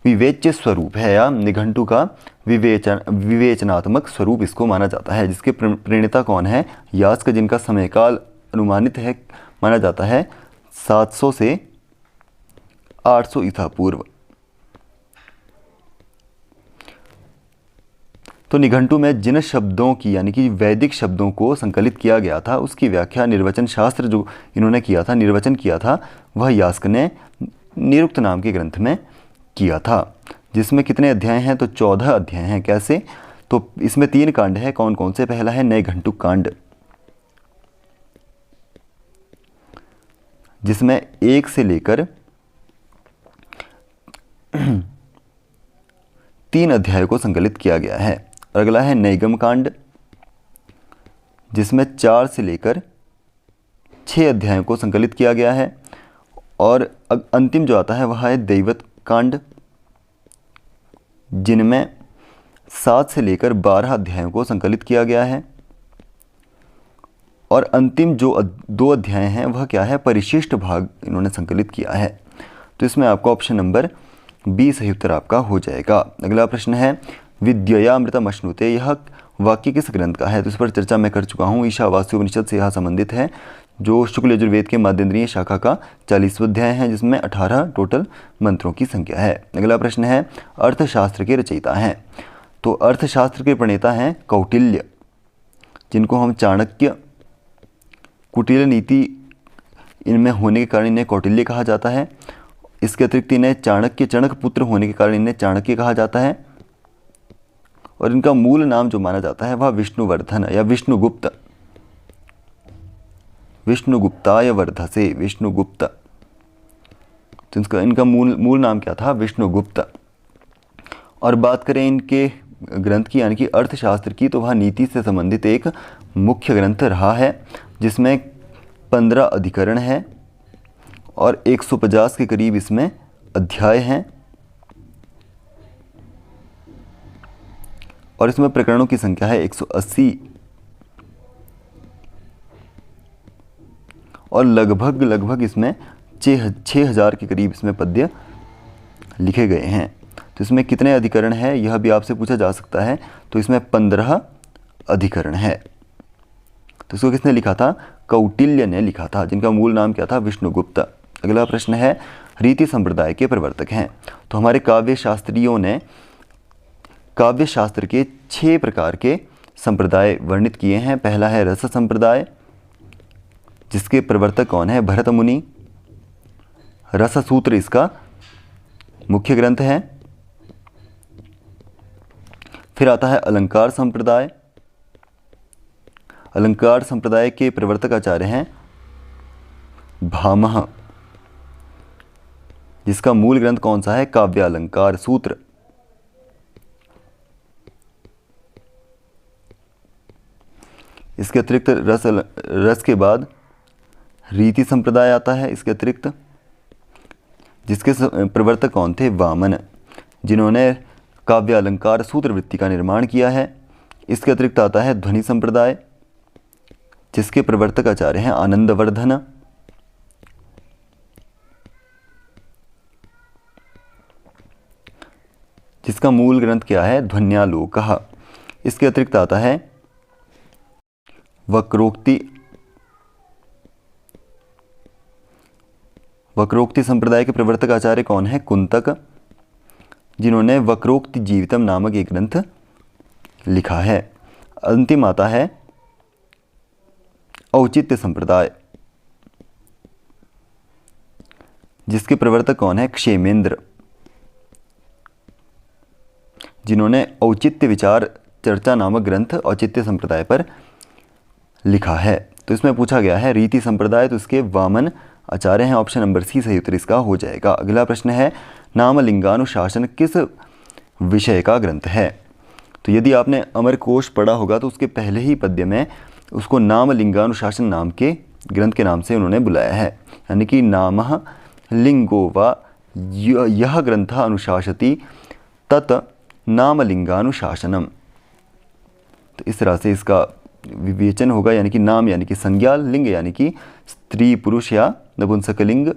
S1: विवेच्य स्वरूप है, या निघंटु का विवेचनात्मक स्वरूप इसको माना जाता है, जिसके प्रणेता कौन है? यास्क, जिनका समयकाल अनुमानित है माना जाता है 700 से 800 ईसा पूर्व। तो निघंटु में जिन शब्दों की यानी कि वैदिक शब्दों को संकलित किया गया था उसकी व्याख्या निर्वचन शास्त्र जो इन्होंने किया था, निर्वचन किया था, वह यास्क ने निरुक्त नाम के ग्रंथ में किया था, जिसमें कितने अध्याय हैं? तो 14 अध्याय हैं। कैसे? तो इसमें 3 कांड है। कौन कौन से? पहला है नैघंटुक कांड, जिसमें 1 से लेकर 3 अध्यायों को संकलित किया गया है। अगला है नैगम कांड, जिसमें 4 से लेकर 6 अध्यायों को संकलित किया गया है। और अंतिम जो आता है वह है दैवत कांड, जिनमें 7 से लेकर 12 अध्यायों को संकलित किया गया है। और अंतिम जो 2 अध्याय हैं वह क्या है? परिशिष्ट भाग इन्होंने संकलित किया है। तो इसमें आपका ऑप्शन नंबर बी सही उत्तर आपका हो जाएगा। अगला प्रश्न है, विद्ययामृतम अश्नुते, यह वाक्य किस ग्रंथ का है? तो इस पर चर्चा मैं कर चुका हूँ। ईशावास्योपनिषद से यह संबंधित है, जो शुक्ल यजुर्वेद के माध्यन्दिनीय शाखा का 40वां अध्याय है, जिसमें 18 टोटल मंत्रों की संख्या है। अगला प्रश्न है, अर्थशास्त्र के रचयिता हैं। तो अर्थशास्त्र के प्रणेता हैं कौटिल्य, जिनको हम चाणक्य, कुटिल नीति इनमें होने के कारण इन्हें कौटिल्य कहा जाता है। इसके अतिरिक्त इन्हें चाणक्य, चणक पुत्र होने के कारण इन्हें चाणक्य कहा जाता है। और इनका मूल नाम जो माना जाता है वह विष्णुवर्धन या विष्णुगुप्त, विष्णुगुप्ताय वर्धसे, विष्णुगुप्त। तो इनका मूल नाम क्या था? विष्णुगुप्त। और बात करें इनके ग्रंथ की यानी कि अर्थशास्त्र की, तो वह नीति से संबंधित एक मुख्य ग्रंथ रहा है, जिसमें 15 अधिकरण हैं और 150 के करीब इसमें अध्याय हैं। और इसमें प्रकरणों की संख्या है 180 और लगभग इसमें 6000 के करीब इसमें पद्य लिखे गए हैं। तो इसमें कितने अधिकरण हैं यह भी आपसे पूछा जा सकता है। तो इसमें 15 अधिकरण है। तो इसको किसने लिखा था? कौटिल्य ने लिखा था, जिनका मूल नाम क्या था? विष्णुगुप्त। अगला प्रश्न है, रीति संप्रदाय के प्रवर्तक हैं। तो हमारे काव्य शास्त्रियों ने काव्य शास्त्र के 6 प्रकार के संप्रदाय वर्णित किए हैं। पहला है रस संप्रदाय, जिसके प्रवर्तक कौन है? भरत मुनि। रस सूत्र इसका मुख्य ग्रंथ है। फिर आता है अलंकार संप्रदाय। अलंकार संप्रदाय के प्रवर्तक आचार्य हैं भामह, जिसका मूल ग्रंथ कौन सा है? काव्य अलंकार सूत्र। इसके अतिरिक्त रस के बाद रीति संप्रदाय आता है। इसके अतिरिक्त जिसके प्रवर्तक कौन थे? वामन, जिन्होंने काव्य अलंकार सूत्र वृत्ति का निर्माण किया है। इसके अतिरिक्त आता है ध्वनि संप्रदाय, जिसके प्रवर्तक आचार्य हैं आनंदवर्धन। जिसका मूल ग्रंथ क्या है? ध्वन्यालोकः। इसके अतिरिक्त आता है वक्रोक्ति संप्रदाय के प्रवर्तक आचार्य कौन है? कुंतक, जिन्होंने वक्रोक्ति जीवितम नामक एक ग्रंथ लिखा है। अंतिम आता है औचित्य संप्रदाय, जिसके प्रवर्तक कौन है? क्षेमेंद्र, जिन्होंने औचित्य विचार चर्चा नामक ग्रंथ औचित्य संप्रदाय पर लिखा है। तो इसमें पूछा गया है रीति संप्रदाय, तो इसके वामन आचार्य हैं। ऑप्शन नंबर सी सही उत्तर इसका हो जाएगा। अगला प्रश्न है, नामलिंगानुशासन किस विषय का ग्रंथ है? तो यदि आपने अमरकोश पढ़ा होगा तो उसके पहले ही पद्य में उसको नाम लिंगानुशासन नाम के ग्रंथ के नाम से उन्होंने बुलाया है, यानी कि नामः लिंगो वा यह ग्रंथ अनुशासति तत् नाम लिंगानुशासनम। तो इस तरह से इसका विवेचन होगा, यानी कि नाम यानी कि संज्ञा, लिंग यानी कि स्त्री पुरुष या नपुंसकलिंग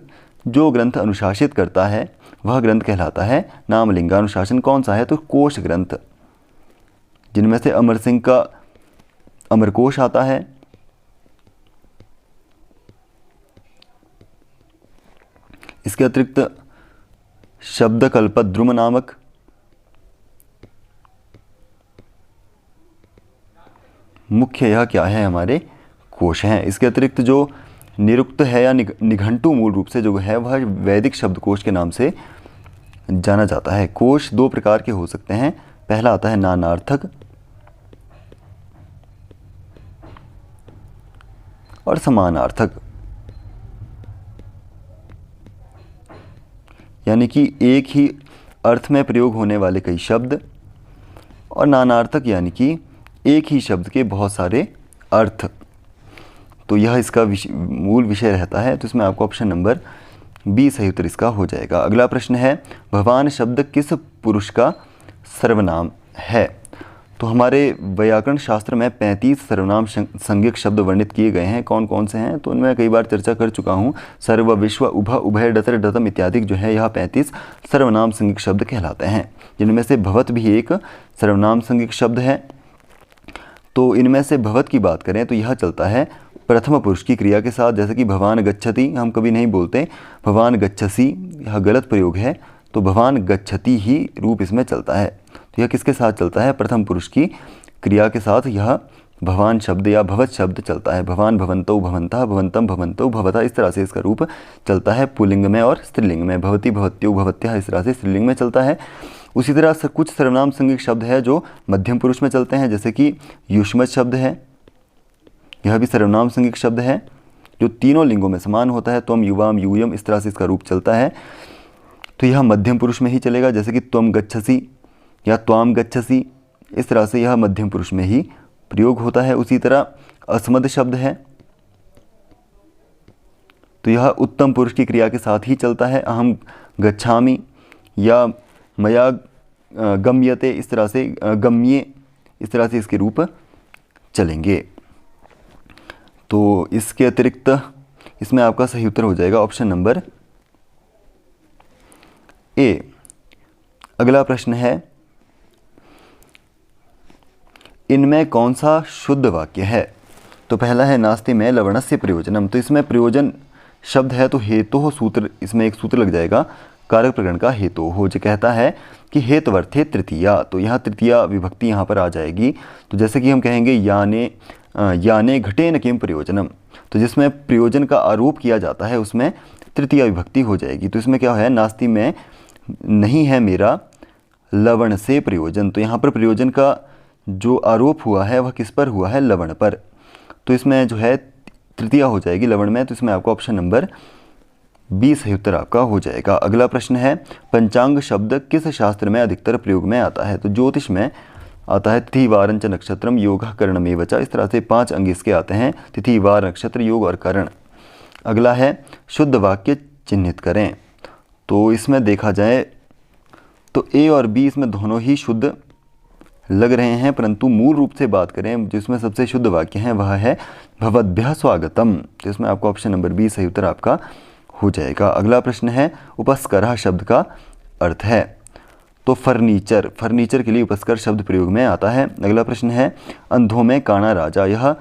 S1: जो ग्रंथ अनुशासित करता है वह ग्रंथ कहलाता है नाम लिंगानुशासन। कौन सा है? तो कोश ग्रंथ, जिनमें से अमर सिंह का अमरकोश आता है, इसके अतिरिक्त शब्दकल्पद्रुम नामक मुख्य यह क्या है हमारे कोश हैं। इसके अतिरिक्त जो निरुक्त है या निघंटु मूल रूप से जो है वह वैदिक शब्दकोश के नाम से जाना जाता है। कोश दो प्रकार के हो सकते हैं, पहला आता है नानार्थक और समानार्थक, यानी कि एक ही अर्थ में प्रयोग होने वाले कई शब्द, और नानार्थक यानी कि एक ही शब्द के बहुत सारे अर्थ। तो यह इसका मूल विषय रहता है। तो इसमें आपको ऑप्शन नंबर बी सही उत्तर इसका हो जाएगा। अगला प्रश्न है भगवान शब्द किस पुरुष का सर्वनाम है? तो हमारे व्याकरण शास्त्र में 35 सर्वनाम संज्ञक शब्द वर्णित किए गए हैं। कौन कौन से हैं? तो उनमें कई बार चर्चा कर चुका हूँ। सर्व, विश्व, उभ, उभय, डतर, डतम इत्यादि जो है यह 35 सर्वनाम संज्ञक शब्द कहलाते हैं, जिनमें से भवत भी एक सर्वनाम संज्ञक शब्द है। तो इनमें से भवत की बात करें तो यह चलता है प्रथम पुरुष की क्रिया के साथ, जैसे कि भवान गच्छति हम कभी नहीं बोलते भवान गच्छसि, यह गलत प्रयोग है। तो भवान गच्छति ही रूप इसमें चलता है। तो यह किसके साथ चलता है? प्रथम पुरुष की क्रिया के साथ यह भवान शब्द या भवत शब्द चलता है। भवान भवन्तौ भवन्तः, भवन्तम भवन्तौ भवतः, इस तरह से इसका रूप चलता है पुल्लिंग में और स्त्रीलिंग में। भवति भवत्यो भवत्यः इस तरह से स्त्रीलिंग में चलता है। उसी तरह से कुछ सर्वनाम संज्ञक शब्द है जो मध्यम पुरुष में चलते हैं, जैसे कि युष्मत शब्द है, यह भी सर्वनाम संज्ञक शब्द है जो तीनों लिंगों में समान होता है। त्वम, युवाम, यूयम, इस तरह से इसका रूप चलता है। तो यह मध्यम पुरुष में ही चलेगा, जैसे कि त्वम गच्छसि या त्वाम गच्छसि, इस तरह से यह मध्यम पुरुष में ही प्रयोग होता है। उसी तरह अस्मद शब्द है, तो यह उत्तम पुरुष की क्रिया के साथ ही चलता है। अहम गच्छामि या मया गम्यते, इस तरह से गम्ये, इस तरह से इसके रूप चलेंगे। तो इसके अतिरिक्त इसमें आपका सही उत्तर हो जाएगा ऑप्शन नंबर ए। अगला प्रश्न है इनमें कौन सा शुद्ध वाक्य है? तो पहला है नास्ति में लवणस्य प्रयोजनम। तो इसमें प्रयोजन शब्द है तो हेतु सूत्र, इसमें एक सूत्र लग जाएगा कारक प्रकरण का हेतु हो, जो कहता है कि हेतवर्थे तृतीया। तो यहाँ तृतीया विभक्ति यहाँ पर आ जाएगी। तो जैसे कि हम कहेंगे याने घटेन किम प्रयोजनम, तो जिसमें प्रयोजन का आरोप किया जाता है उसमें तृतीया विभक्ति हो जाएगी। तो इसमें क्या है? नास्ति में नहीं है मेरा लवण से प्रयोजन। तो यहाँ पर प्रयोजन का जो आरोप हुआ है वह किस पर हुआ है? लवण पर। तो इसमें जो है तृतीया हो जाएगी लवण में। तो इसमें आपका ऑप्शन नंबर बी सही उत्तर आपका हो जाएगा। अगला प्रश्न है पंचांग शब्द किस शास्त्र में अधिकतर प्रयोग में आता है? तो ज्योतिष में आता है तिथि वारंच नक्षत्रम योग करणमेव च, इस तरह से 5 अंग इसके आते हैं, तिथि वार नक्षत्र योग और करण। अगला है शुद्ध वाक्य चिन्हित करें। तो इसमें देखा जाए तो ए और बी इसमें दोनों ही शुद्ध लग रहे हैं, परंतु मूल रूप से बात करें जिसमें सबसे शुद्ध वाक्य है वह है भवद्भ्यः स्वागतम। तो इसमें आपका ऑप्शन नंबर बी सही उत्तर आपका हो जाएगा। अगला प्रश्न है उपस्करः शब्द का अर्थ है। तो फर्नीचर, फर्नीचर के लिए उपस्कर शब्द प्रयोग में आता है। अगला प्रश्न है अंधों में काना राजा, यह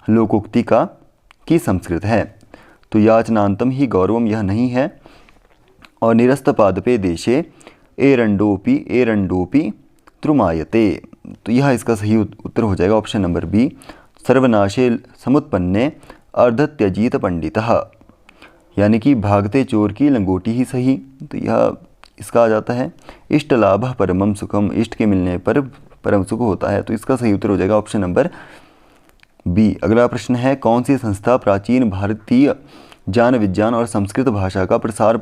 S1: लोकोक्ति की संस्कृत है। तो याचनांतम ही गौरवम यह नहीं है। और निरस्त पादपे देशे एरंडोपी त्रुमायते, तो यह इसका सही उत्तर हो जाएगा ऑप्शन नंबर बी। सर्वनाशे समुत्पन्ने अर्धत्यजीत पंडितः, यानी कि भागते चोर की लंगोटी ही सही। तो यह इसका आ जाता है इष्ट लाभ परमम सुखम, इष्ट के मिलने पर परम सुख होता है। तो इसका सही उत्तर हो जाएगा ऑप्शन नंबर बी। अगला प्रश्न है कौन सी संस्था प्राचीन भारतीय ज्ञान विज्ञान और संस्कृत भाषा का प्रचार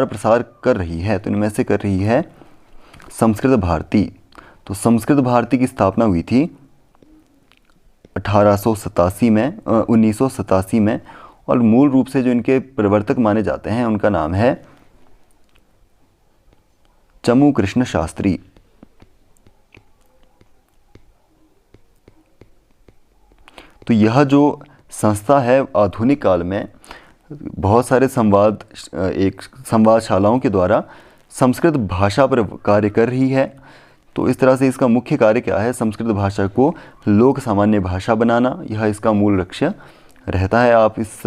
S1: प्रसार कर रही है? तो इनमें से कर रही है संस्कृत भारती। तो संस्कृत भारती की स्थापना हुई थी 1887 में 1987 में, और मूल रूप से जो इनके प्रवर्तक माने जाते हैं उनका नाम है चमू कृष्ण शास्त्री। तो यह जो संस्था है आधुनिक काल में बहुत सारे संवादशालाओं के द्वारा संस्कृत भाषा पर कार्य कर रही है। तो इस तरह से इसका मुख्य कार्य क्या है, संस्कृत भाषा को लोक सामान्य भाषा बनाना, यह इसका मूल लक्ष्य रहता है। आप इस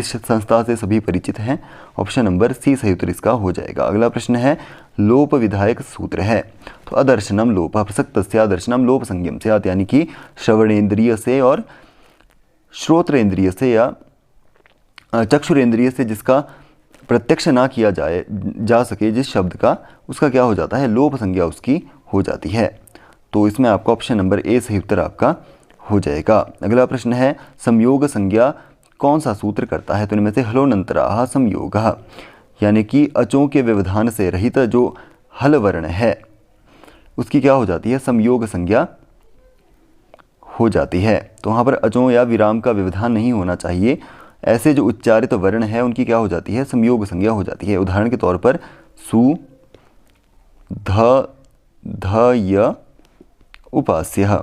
S1: संस्था से सभी परिचित हैं। ऑप्शन नंबर सी सही उत्तर इसका हो जाएगा। अगला प्रश्न है लोप विधायक सूत्र है। तो अदर्शनम लोप प्रसक्तस्य अदर्शनम लोप संज्ञम स्यात्, यानी कि श्रवणेन्द्रिय से और श्रोत्रेंद्रिय से या चक्षुरेंद्रिय से जिसका प्रत्यक्ष ना किया जा सके जिस शब्द का, उसका क्या हो जाता है, लोप संज्ञा उसकी हो जाती है। तो इसमें आपका ऑप्शन नंबर ए सही उत्तर आपका हो जाएगा। अगला प्रश्न है संयोग संज्ञा कौन सा सूत्र करता है। तो इनमें से हलोनंतराः संयोगः, यानी कि अचों के व्यवधान से रहित जो हल वर्ण है उसकी क्या हो जाती है, संयोग संज्ञा हो जाती है। तो वहाँ पर अचों या विराम का व्यवधान नहीं होना चाहिए। ऐसे जो उच्चारित वर्ण है उनकी क्या हो जाती है, संयोग संज्ञा हो जाती है। उदाहरण के तौर पर सु ध ध य उपास्यः।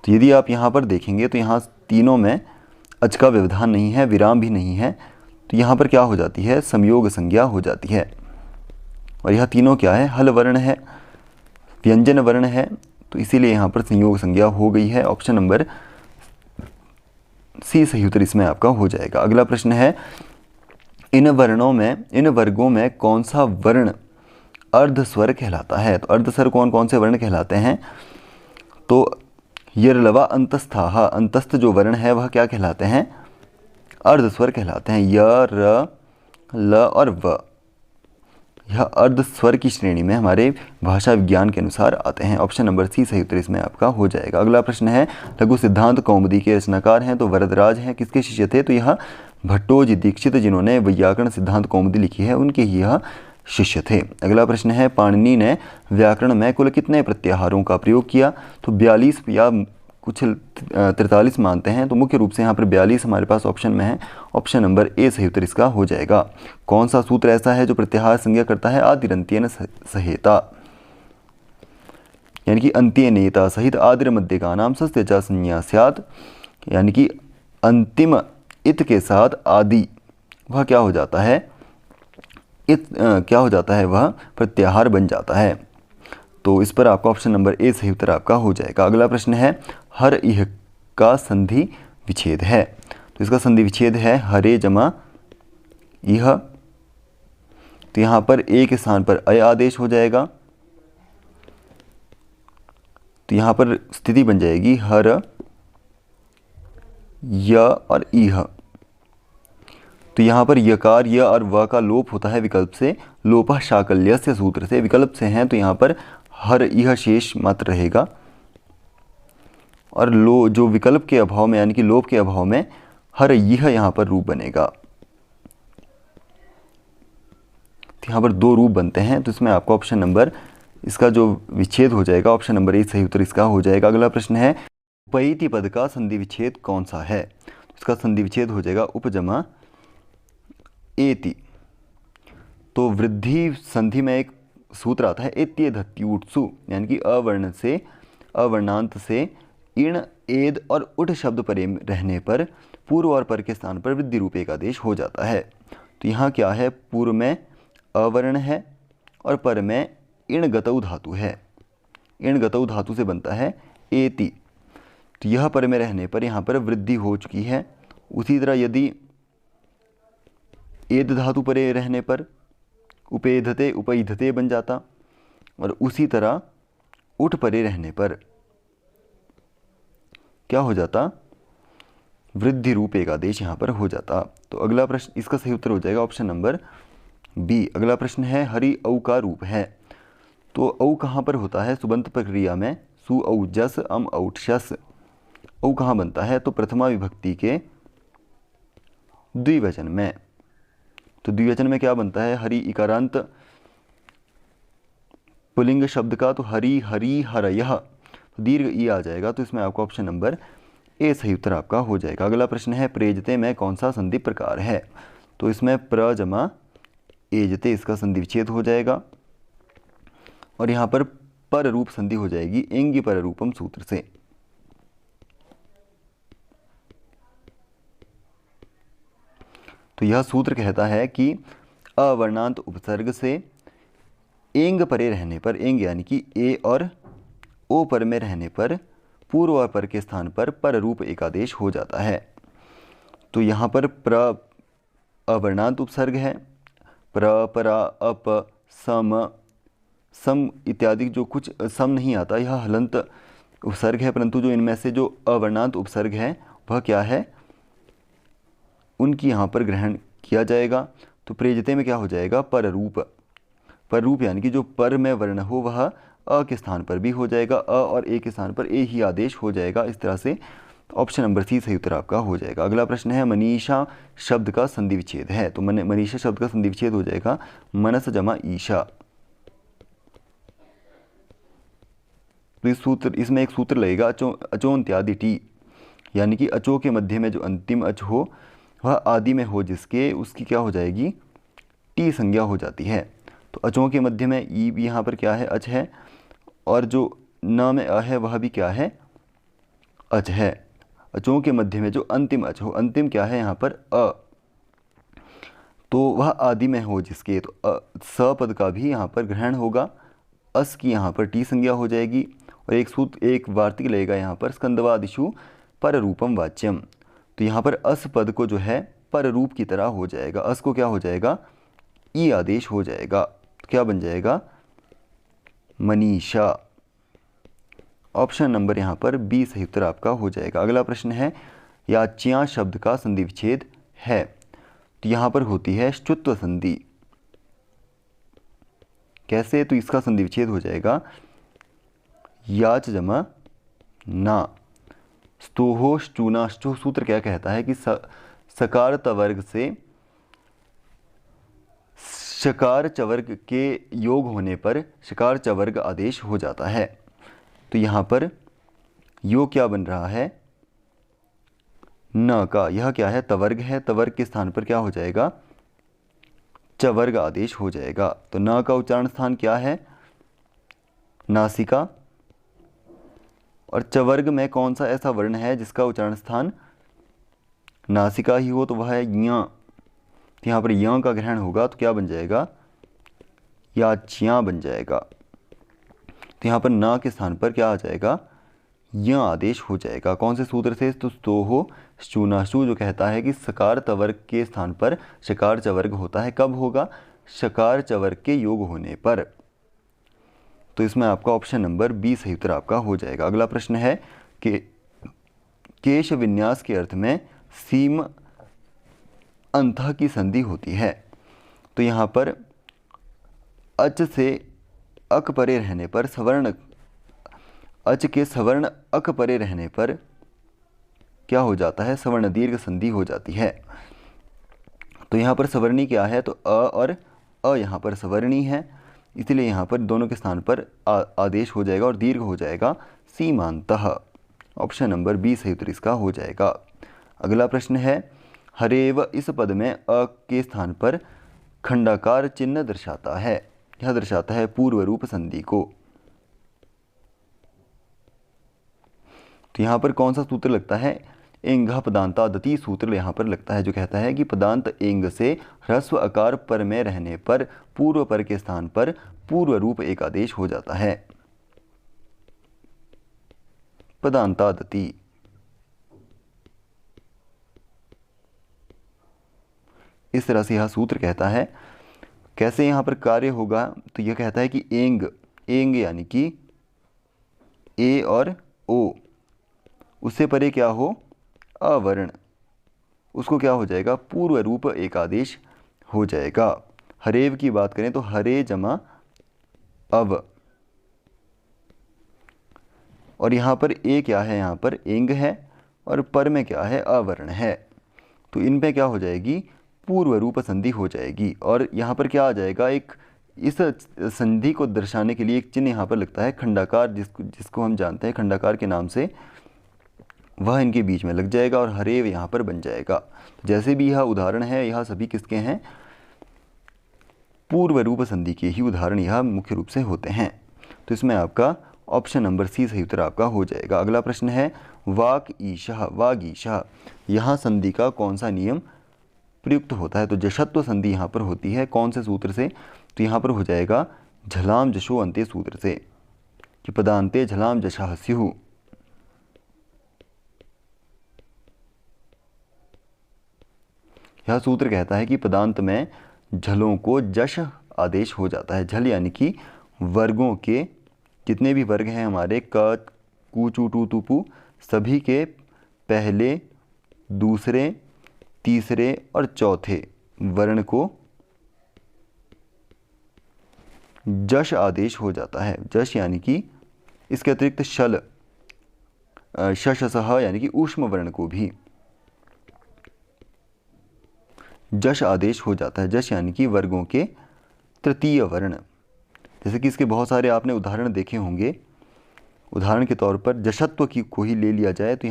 S1: तो यदि आप यहाँ पर देखेंगे तो यहाँ तीनों में अच का व्यवधान नहीं है, विराम भी नहीं है, तो यहाँ पर क्या हो जाती है, संयोग संज्ञा हो जाती है। और यह तीनों क्या है, हल वर्ण है, व्यंजन वर्ण है, तो इसीलिए यहाँ पर संयोग संज्ञा हो गई है। ऑप्शन नंबर सी सही उत्तर इसमें आपका हो जाएगा। अगला प्रश्न है इन वर्गों में कौन सा वर्ण अर्ध स्वर कहलाता है। तो अर्ध स्वर कौन कौन से वर्ण कहलाते हैं। तो यरलवा अंतस्थाः, अंतस्थ जो वर्ण है वह क्या कहलाते हैं, अर्ध स्वर कहलाते हैं। य र ल और व, यह अर्ध स्वर की श्रेणी में हमारे भाषा विज्ञान के अनुसार आते हैं। ऑप्शन नंबर सी सही उत्तर इसमें आपका हो जाएगा। अगला प्रश्न है लघु सिद्धांत कौमुदी के रचनाकार हैं तो वरदराज हैं, किसके शिष्य थे। तो यह भट्टोजी दीक्षित जिन्होंने व्याकरण सिद्धांत कौमुदी लिखी है उनके ही यह शिष्य थे। अगला प्रश्न है पाणिनि ने व्याकरण में कुल कितने प्रत्याहारों का प्रयोग किया। तो 42 या कुछ 43 मानते हैं, तो मुख्य रूप से यहाँ पर 42 हमारे पास ऑप्शन में है। ऑप्शन नंबर ए सही उत्तर इसका हो जाएगा। कौन सा सूत्र ऐसा है जो प्रत्याहार संज्ञा करता है, आदिरंत्येन सहेता, यानी कि अंत्यनेता सहित आदिर मध्यगानाम सस्य च संज्ञा स्यात्, यानी कि अंतिम इत के साथ आदि वह क्या हो जाता है, क्या हो जाता है, वह प्रत्याहार बन जाता है। तो इस पर आपका ऑप्शन नंबर ए सही उत्तर आपका हो जाएगा। अगला प्रश्न है हर इह का संधि विच्छेद है। तो इसका संधि विच्छेद है हरे जमा इह। तो यहाँ पर ए के स्थान पर अय आदेश हो जाएगा। तो यहाँ पर स्थिति बन जाएगी हर य और इह। तो यहाँ पर यकार य और व का लोप होता है विकल्प से, लोपः शाकल्यस्य सूत्र से, विकल्प से हैं तो यहाँ पर हर यह शेष मात्र रहेगा। और जो विकल्प के अभाव में यानी कि लोप के अभाव में हर यह यहाँ पर रूप बनेगा। तो यहाँ पर दो रूप बनते हैं, तो इसमें आपका ऑप्शन नंबर इसका जो विच्छेद हो जाएगा ऑप्शन नंबर ए सही उत्तर इसका हो जाएगा। अगला प्रश्न है उपैति पद का संधि विच्छेद कौन सा है। इसका संधि विच्छेद हो जाएगा उपजमा एति। तो वृद्धि संधि में एक सूत्र आता है एत्येधत्यूट्सु, यानी कि अवर्ण से अवर्णांत से इण एद और उठ शब्द परे रहने पर पूर्व और पर के स्थान पर वृद्धि रूप एक आदेश हो जाता है। तो यहाँ क्या है, पूर्व में अवर्ण है और पर में इण गतौ धातु है। इण गतौ धातु से बनता है एति। तो यह पर में रहने पर यहाँ पर वृद्धि हो चुकी है। उसी तरह यदि एद धातु परे रहने पर उपेधते उपैधते बन जाता, और उसी तरह उठ परे रहने पर क्या हो जाता, वृद्धि रूप एक आदेश यहाँ पर हो जाता। तो अगला प्रश्न इसका सही उत्तर हो जाएगा ऑप्शन नंबर बी। अगला प्रश्न है हरि औ का रूप है। तो औ कहाँ पर होता है, सुबंत प्रक्रिया में सु औ जस अम औट शस। औ कहाँ बनता है, तो प्रथमा विभक्ति के द्विवचन में। तो द्विवचन में क्या बनता है, हरि इकारांत पुल्लिंग शब्द का, तो हरि हरि हरयः, तो दीर्घ ई आ जाएगा। तो इसमें आपका ऑप्शन नंबर ए सही उत्तर आपका हो जाएगा। अगला प्रश्न है प्रेजते में कौन सा संधि प्रकार है? तो इसमें प्र जमा एजते इसका संधि विच्छेद हो जाएगा और यहाँ पर रूप संधि हो जाएगी एंगी पर रूपम सूत्र से। तो यह सूत्र कहता है कि अवर्णांत उपसर्ग से एंग परे रहने पर, एंग यानी कि ए और ओ पर में रहने पर पूर्व और पर के स्थान पर रूप एकादेश हो जाता है। तो यहाँ पर प्र अवर्णांत उपसर्ग है, प्र परा अप सम सम इत्यादि जो कुछ सम नहीं आता, यह हलंत उपसर्ग है, परंतु जो इनमें से जो अवर्णांत उपसर्ग है वह क्या है, उनकी यहाँ पर ग्रहण किया जाएगा। तो प्रेजते में क्या हो जाएगा, पर रूप यानी कि जो पर में वर्ण हो वह अ के स्थान पर भी हो जाएगा, अ और ए के स्थान पर ए ही आदेश हो जाएगा। इस तरह से ऑप्शन नंबर सी सही उत्तर आपका हो जाएगा। अगला प्रश्न है मनीषा शब्द का संधि विच्छेद है। तो मनीषा शब्द का संधि विच्छेद हो जाएगा मनस जमा ईशा। तो इसमें एक सूत्र लगेगा अचोन्त्यादि टी, यानी कि अचो के मध्य में जो अंतिम अच हो वह आदि में हो जिसके, उसकी क्या हो जाएगी, टी संज्ञा हो जाती है। तो अचों के मध्य में ई भी यहाँ पर क्या है, अच है, और जो न में अ है वह भी क्या है, अच है। अचों के मध्य में जो अंतिम अच हो, अंतिम क्या है यहाँ पर अ, तो वह आदि में हो जिसके, तो स पद का भी यहाँ पर ग्रहण होगा, अस की यहाँ पर टी संज्ञा हो जाएगी। और एक वार्तिक लगेगा यहाँ पर स्कंदवादिशु पर रूपम वाच्यम। तो यहाँ पर अस पद को जो है पर रूप की तरह हो जाएगा, अस को क्या हो जाएगा, ई आदेश हो जाएगा। तो क्या बन जाएगा, मनीषा। ऑप्शन नंबर यहाँ पर बी सही उत्तर आपका हो जाएगा। अगला प्रश्न है याच्या शब्द का संधि विच्छेद है। तो यहाँ पर होती है श्चुत्व संधि। कैसे, तो इसका संधि विच्छेद हो जाएगा याच जमा ना, स्तोहो श्चूना। सूत्र क्या कहता है कि सकार तवर्ग से शकार चवर्ग के योग होने पर शकार चवर्ग आदेश हो जाता है। तो यहाँ पर योग क्या बन रहा है, न का, यह क्या है, तवर्ग है, तवर्ग के स्थान पर क्या हो जाएगा, चवर्ग आदेश हो जाएगा। तो न का उच्चारण स्थान क्या है, नासिका, और चवर्ग में कौन सा ऐसा वर्ण है जिसका उच्चारण स्थान नासिका ही हो, तो वह है या। तो यहाँ पर या का ग्रहण होगा तो क्या बन जाएगा, याच्या बन जाएगा। तो यहाँ पर ना के स्थान पर क्या आ जाएगा, या आदेश हो जाएगा। कौन से सूत्र से, तो स्तोहो श्चूनाशु जो कहता है कि सकार तवर्ग के स्थान पर शकार चवर्ग होता है। कब होगा, शकार चवर्ग के योग होने पर। तो इसमें आपका ऑप्शन नंबर बी सही उत्तर आपका हो जाएगा। अगला प्रश्न है कि केश विन्यास के अर्थ में सीम अंतः की संधि होती है। तो यहाँ पर अच से अक परे रहने पर सवर्ण, अच के सवर्ण अक परे रहने पर क्या हो जाता है, सवर्ण दीर्घ संधि हो जाती है। तो यहाँ पर सवर्णी क्या है, तो अ और अ यहाँ पर सवर्णी है, इसलिए यहाँ पर दोनों के स्थान पर आदेश हो जाएगा और दीर्घ हो जाएगा सीमांतः। ऑप्शन नंबर बी सही उत्तर इसका हो जाएगा। अगला प्रश्न है हरेव इस पद में अ के स्थान पर खंडाकार चिन्ह दर्शाता है। यह दर्शाता है पूर्व रूप संधि को। तो यहाँ पर कौन सा सूत्र लगता है, एंग पदांतादति सूत्र यहाँ पर लगता है, जो कहता है कि पदांत एंग से ह्रस्व आकार पर में रहने पर पूर्व पर के स्थान पर पूर्व रूप एक आदेश हो जाता है। पदांतादति। इस तरह से यह सूत्र कहता है। कैसे यहाँ पर कार्य होगा, तो यह कहता है कि एंग, एंग यानी कि ए और ओ, उससे परे क्या हो, अवर्ण, उसको क्या हो जाएगा, पूर्व रूप एक आदेश हो जाएगा। हरेव की बात करें तो हरे जमा अव, और यहाँ पर ए क्या है, यहाँ पर एंग है, और पर में क्या है, अवर्ण है। तो इन पे क्या हो जाएगी, पूर्व रूप संधि हो जाएगी। और यहाँ पर क्या आ जाएगा, एक इस संधि को दर्शाने के लिए एक चिन्ह यहाँ पर लगता है खंडाकार, जिसको हम जानते हैं खंडाकार के नाम से, वह इनके बीच में लग जाएगा और हरेव यहाँ पर बन जाएगा। तो जैसे भी यह उदाहरण है, यह सभी किसके हैं, पूर्व रूप संधि के ही उदाहरण यह मुख्य रूप से होते हैं। तो इसमें आपका ऑप्शन नंबर सी सही उत्तर आपका हो जाएगा। अगला प्रश्न है वाक ईशः, वाग ईशः, यहाँ संधि का कौन सा नियम प्रयुक्त होता है? तो जशत्व संधि यहाँ पर होती है कौन से सूत्र से? तो यहाँ पर हो जाएगा झलाम जशो अंत्य सूत्र से, कि पदान्ते झलाम जशः स्युः। यह सूत्र कहता है कि पदांत में झलों को जश आदेश हो जाता है। झल यानी कि वर्गों के जितने भी वर्ग हैं हमारे क, कु, चु, टू, तु, पु, सभी के पहले, दूसरे, तीसरे और चौथे वर्ण को जश आदेश हो जाता है। जश यानी कि इसके अतिरिक्त शल, शशसह यानी कि ऊष्म वर्ण को भी जश आदेश हो जाता है। जश यानी कि वर्गों के तृतीय वर्ण। जैसे कि इसके बहुत सारे आपने उदाहरण देखे होंगे। उदाहरण के तौर पर जशत्व की को ही ले लिया जाए तो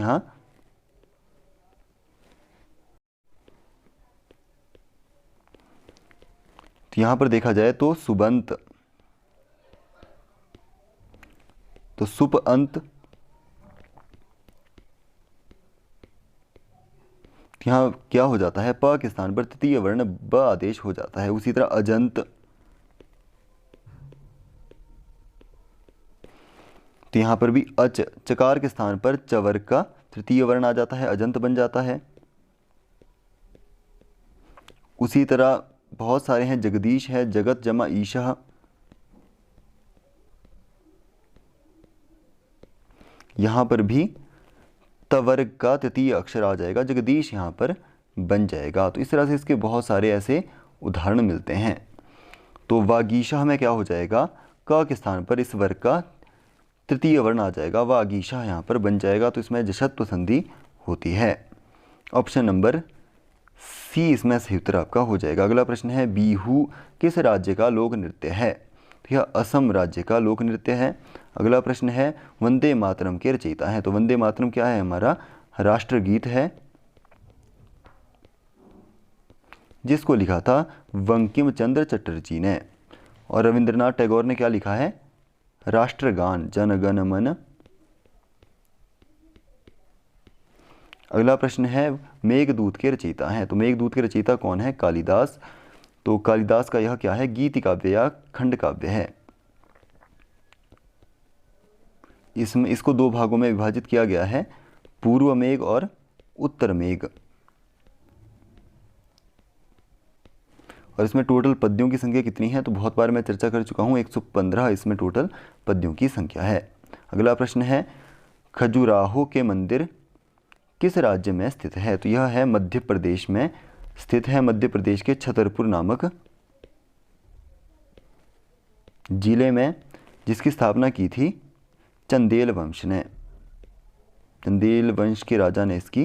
S1: यहाँ पर देखा जाए तो सुबंत, तो सुप अंत, यहाँ क्या हो जाता है, प के स्थान पर तृतीय वर्ण ब आदेश हो जाता है। उसी तरह अजंत, तो यहाँ पर भी अच, चकार के स्थान पर चवर का तृतीय वर्ण आ जाता है, अजंत बन जाता है। उसी तरह बहुत सारे हैं, जगदीश है, जगत जमा ईशः, यहाँ पर भी तवर्ग का तृतीय अक्षर आ जाएगा, जगदीश यहाँ पर बन जाएगा। तो इस तरह से इसके बहुत सारे ऐसे उदाहरण मिलते हैं। तो वागीशः में क्या हो जाएगा, क के स्थान पर इस वर्ग का तृतीय वर्ण आ जाएगा, वागीशः यहाँ पर बन जाएगा। तो इसमें जशत्व संधि होती है। ऑप्शन नंबर सी इसमें सही उत्तर आपका हो जाएगा। अगला प्रश्न है बिहू किस राज्य का लोक नृत्य है? तो यह असम राज्य का लोक नृत्य है। अगला प्रश्न है वंदे मातरम के रचयिता हैं? तो वंदे मातरम क्या है, हमारा राष्ट्रगीत है, जिसको लिखा था बंकिम चंद्र चटर्जी ने। और रविंद्रनाथ टैगोर ने क्या लिखा है, राष्ट्रगान जन गण मन। अगला प्रश्न है मेघदूत के रचयिता हैं? तो मेघदूत के रचयिता कौन है, कालिदास। तो कालिदास का यह क्या है, गीति काव्य या खंड काव्य है। इसमें इसको दो भागों में विभाजित किया गया है, पूर्व मेघ और उत्तर मेघ। और इसमें टोटल पद्यों की संख्या कितनी है, तो बहुत बार मैं चर्चा कर चुका हूँ, 115 इसमें टोटल पद्यों की संख्या है। अगला प्रश्न है खजुराहो के मंदिर किस राज्य में स्थित है? तो यह है मध्य प्रदेश में स्थित है, मध्य प्रदेश के छतरपुर नामक जिले में, जिसकी स्थापना की थी चंदेल वंश ने। चंदेल वंश के राजा ने इसकी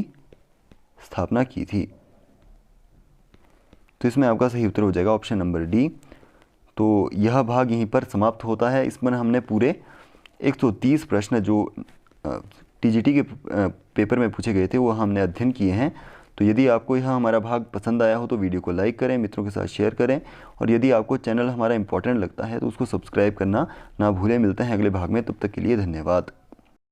S1: स्थापना की थी। तो इसमें आपका सही उत्तर हो जाएगा ऑप्शन नंबर डी। तो यह भाग यहीं पर समाप्त होता है। इसमें हमने पूरे 130 प्रश्न जो टीजीटी के पेपर में पूछे गए थे वो हमने अध्ययन किए हैं। तो यदि आपको यह हमारा भाग पसंद आया हो तो वीडियो को लाइक करें, मित्रों के साथ शेयर करें, और यदि आपको चैनल हमारा इंपॉर्टेंट लगता है तो उसको सब्सक्राइब करना ना भूलें। मिलते हैं अगले भाग में, तब तक के लिए धन्यवाद।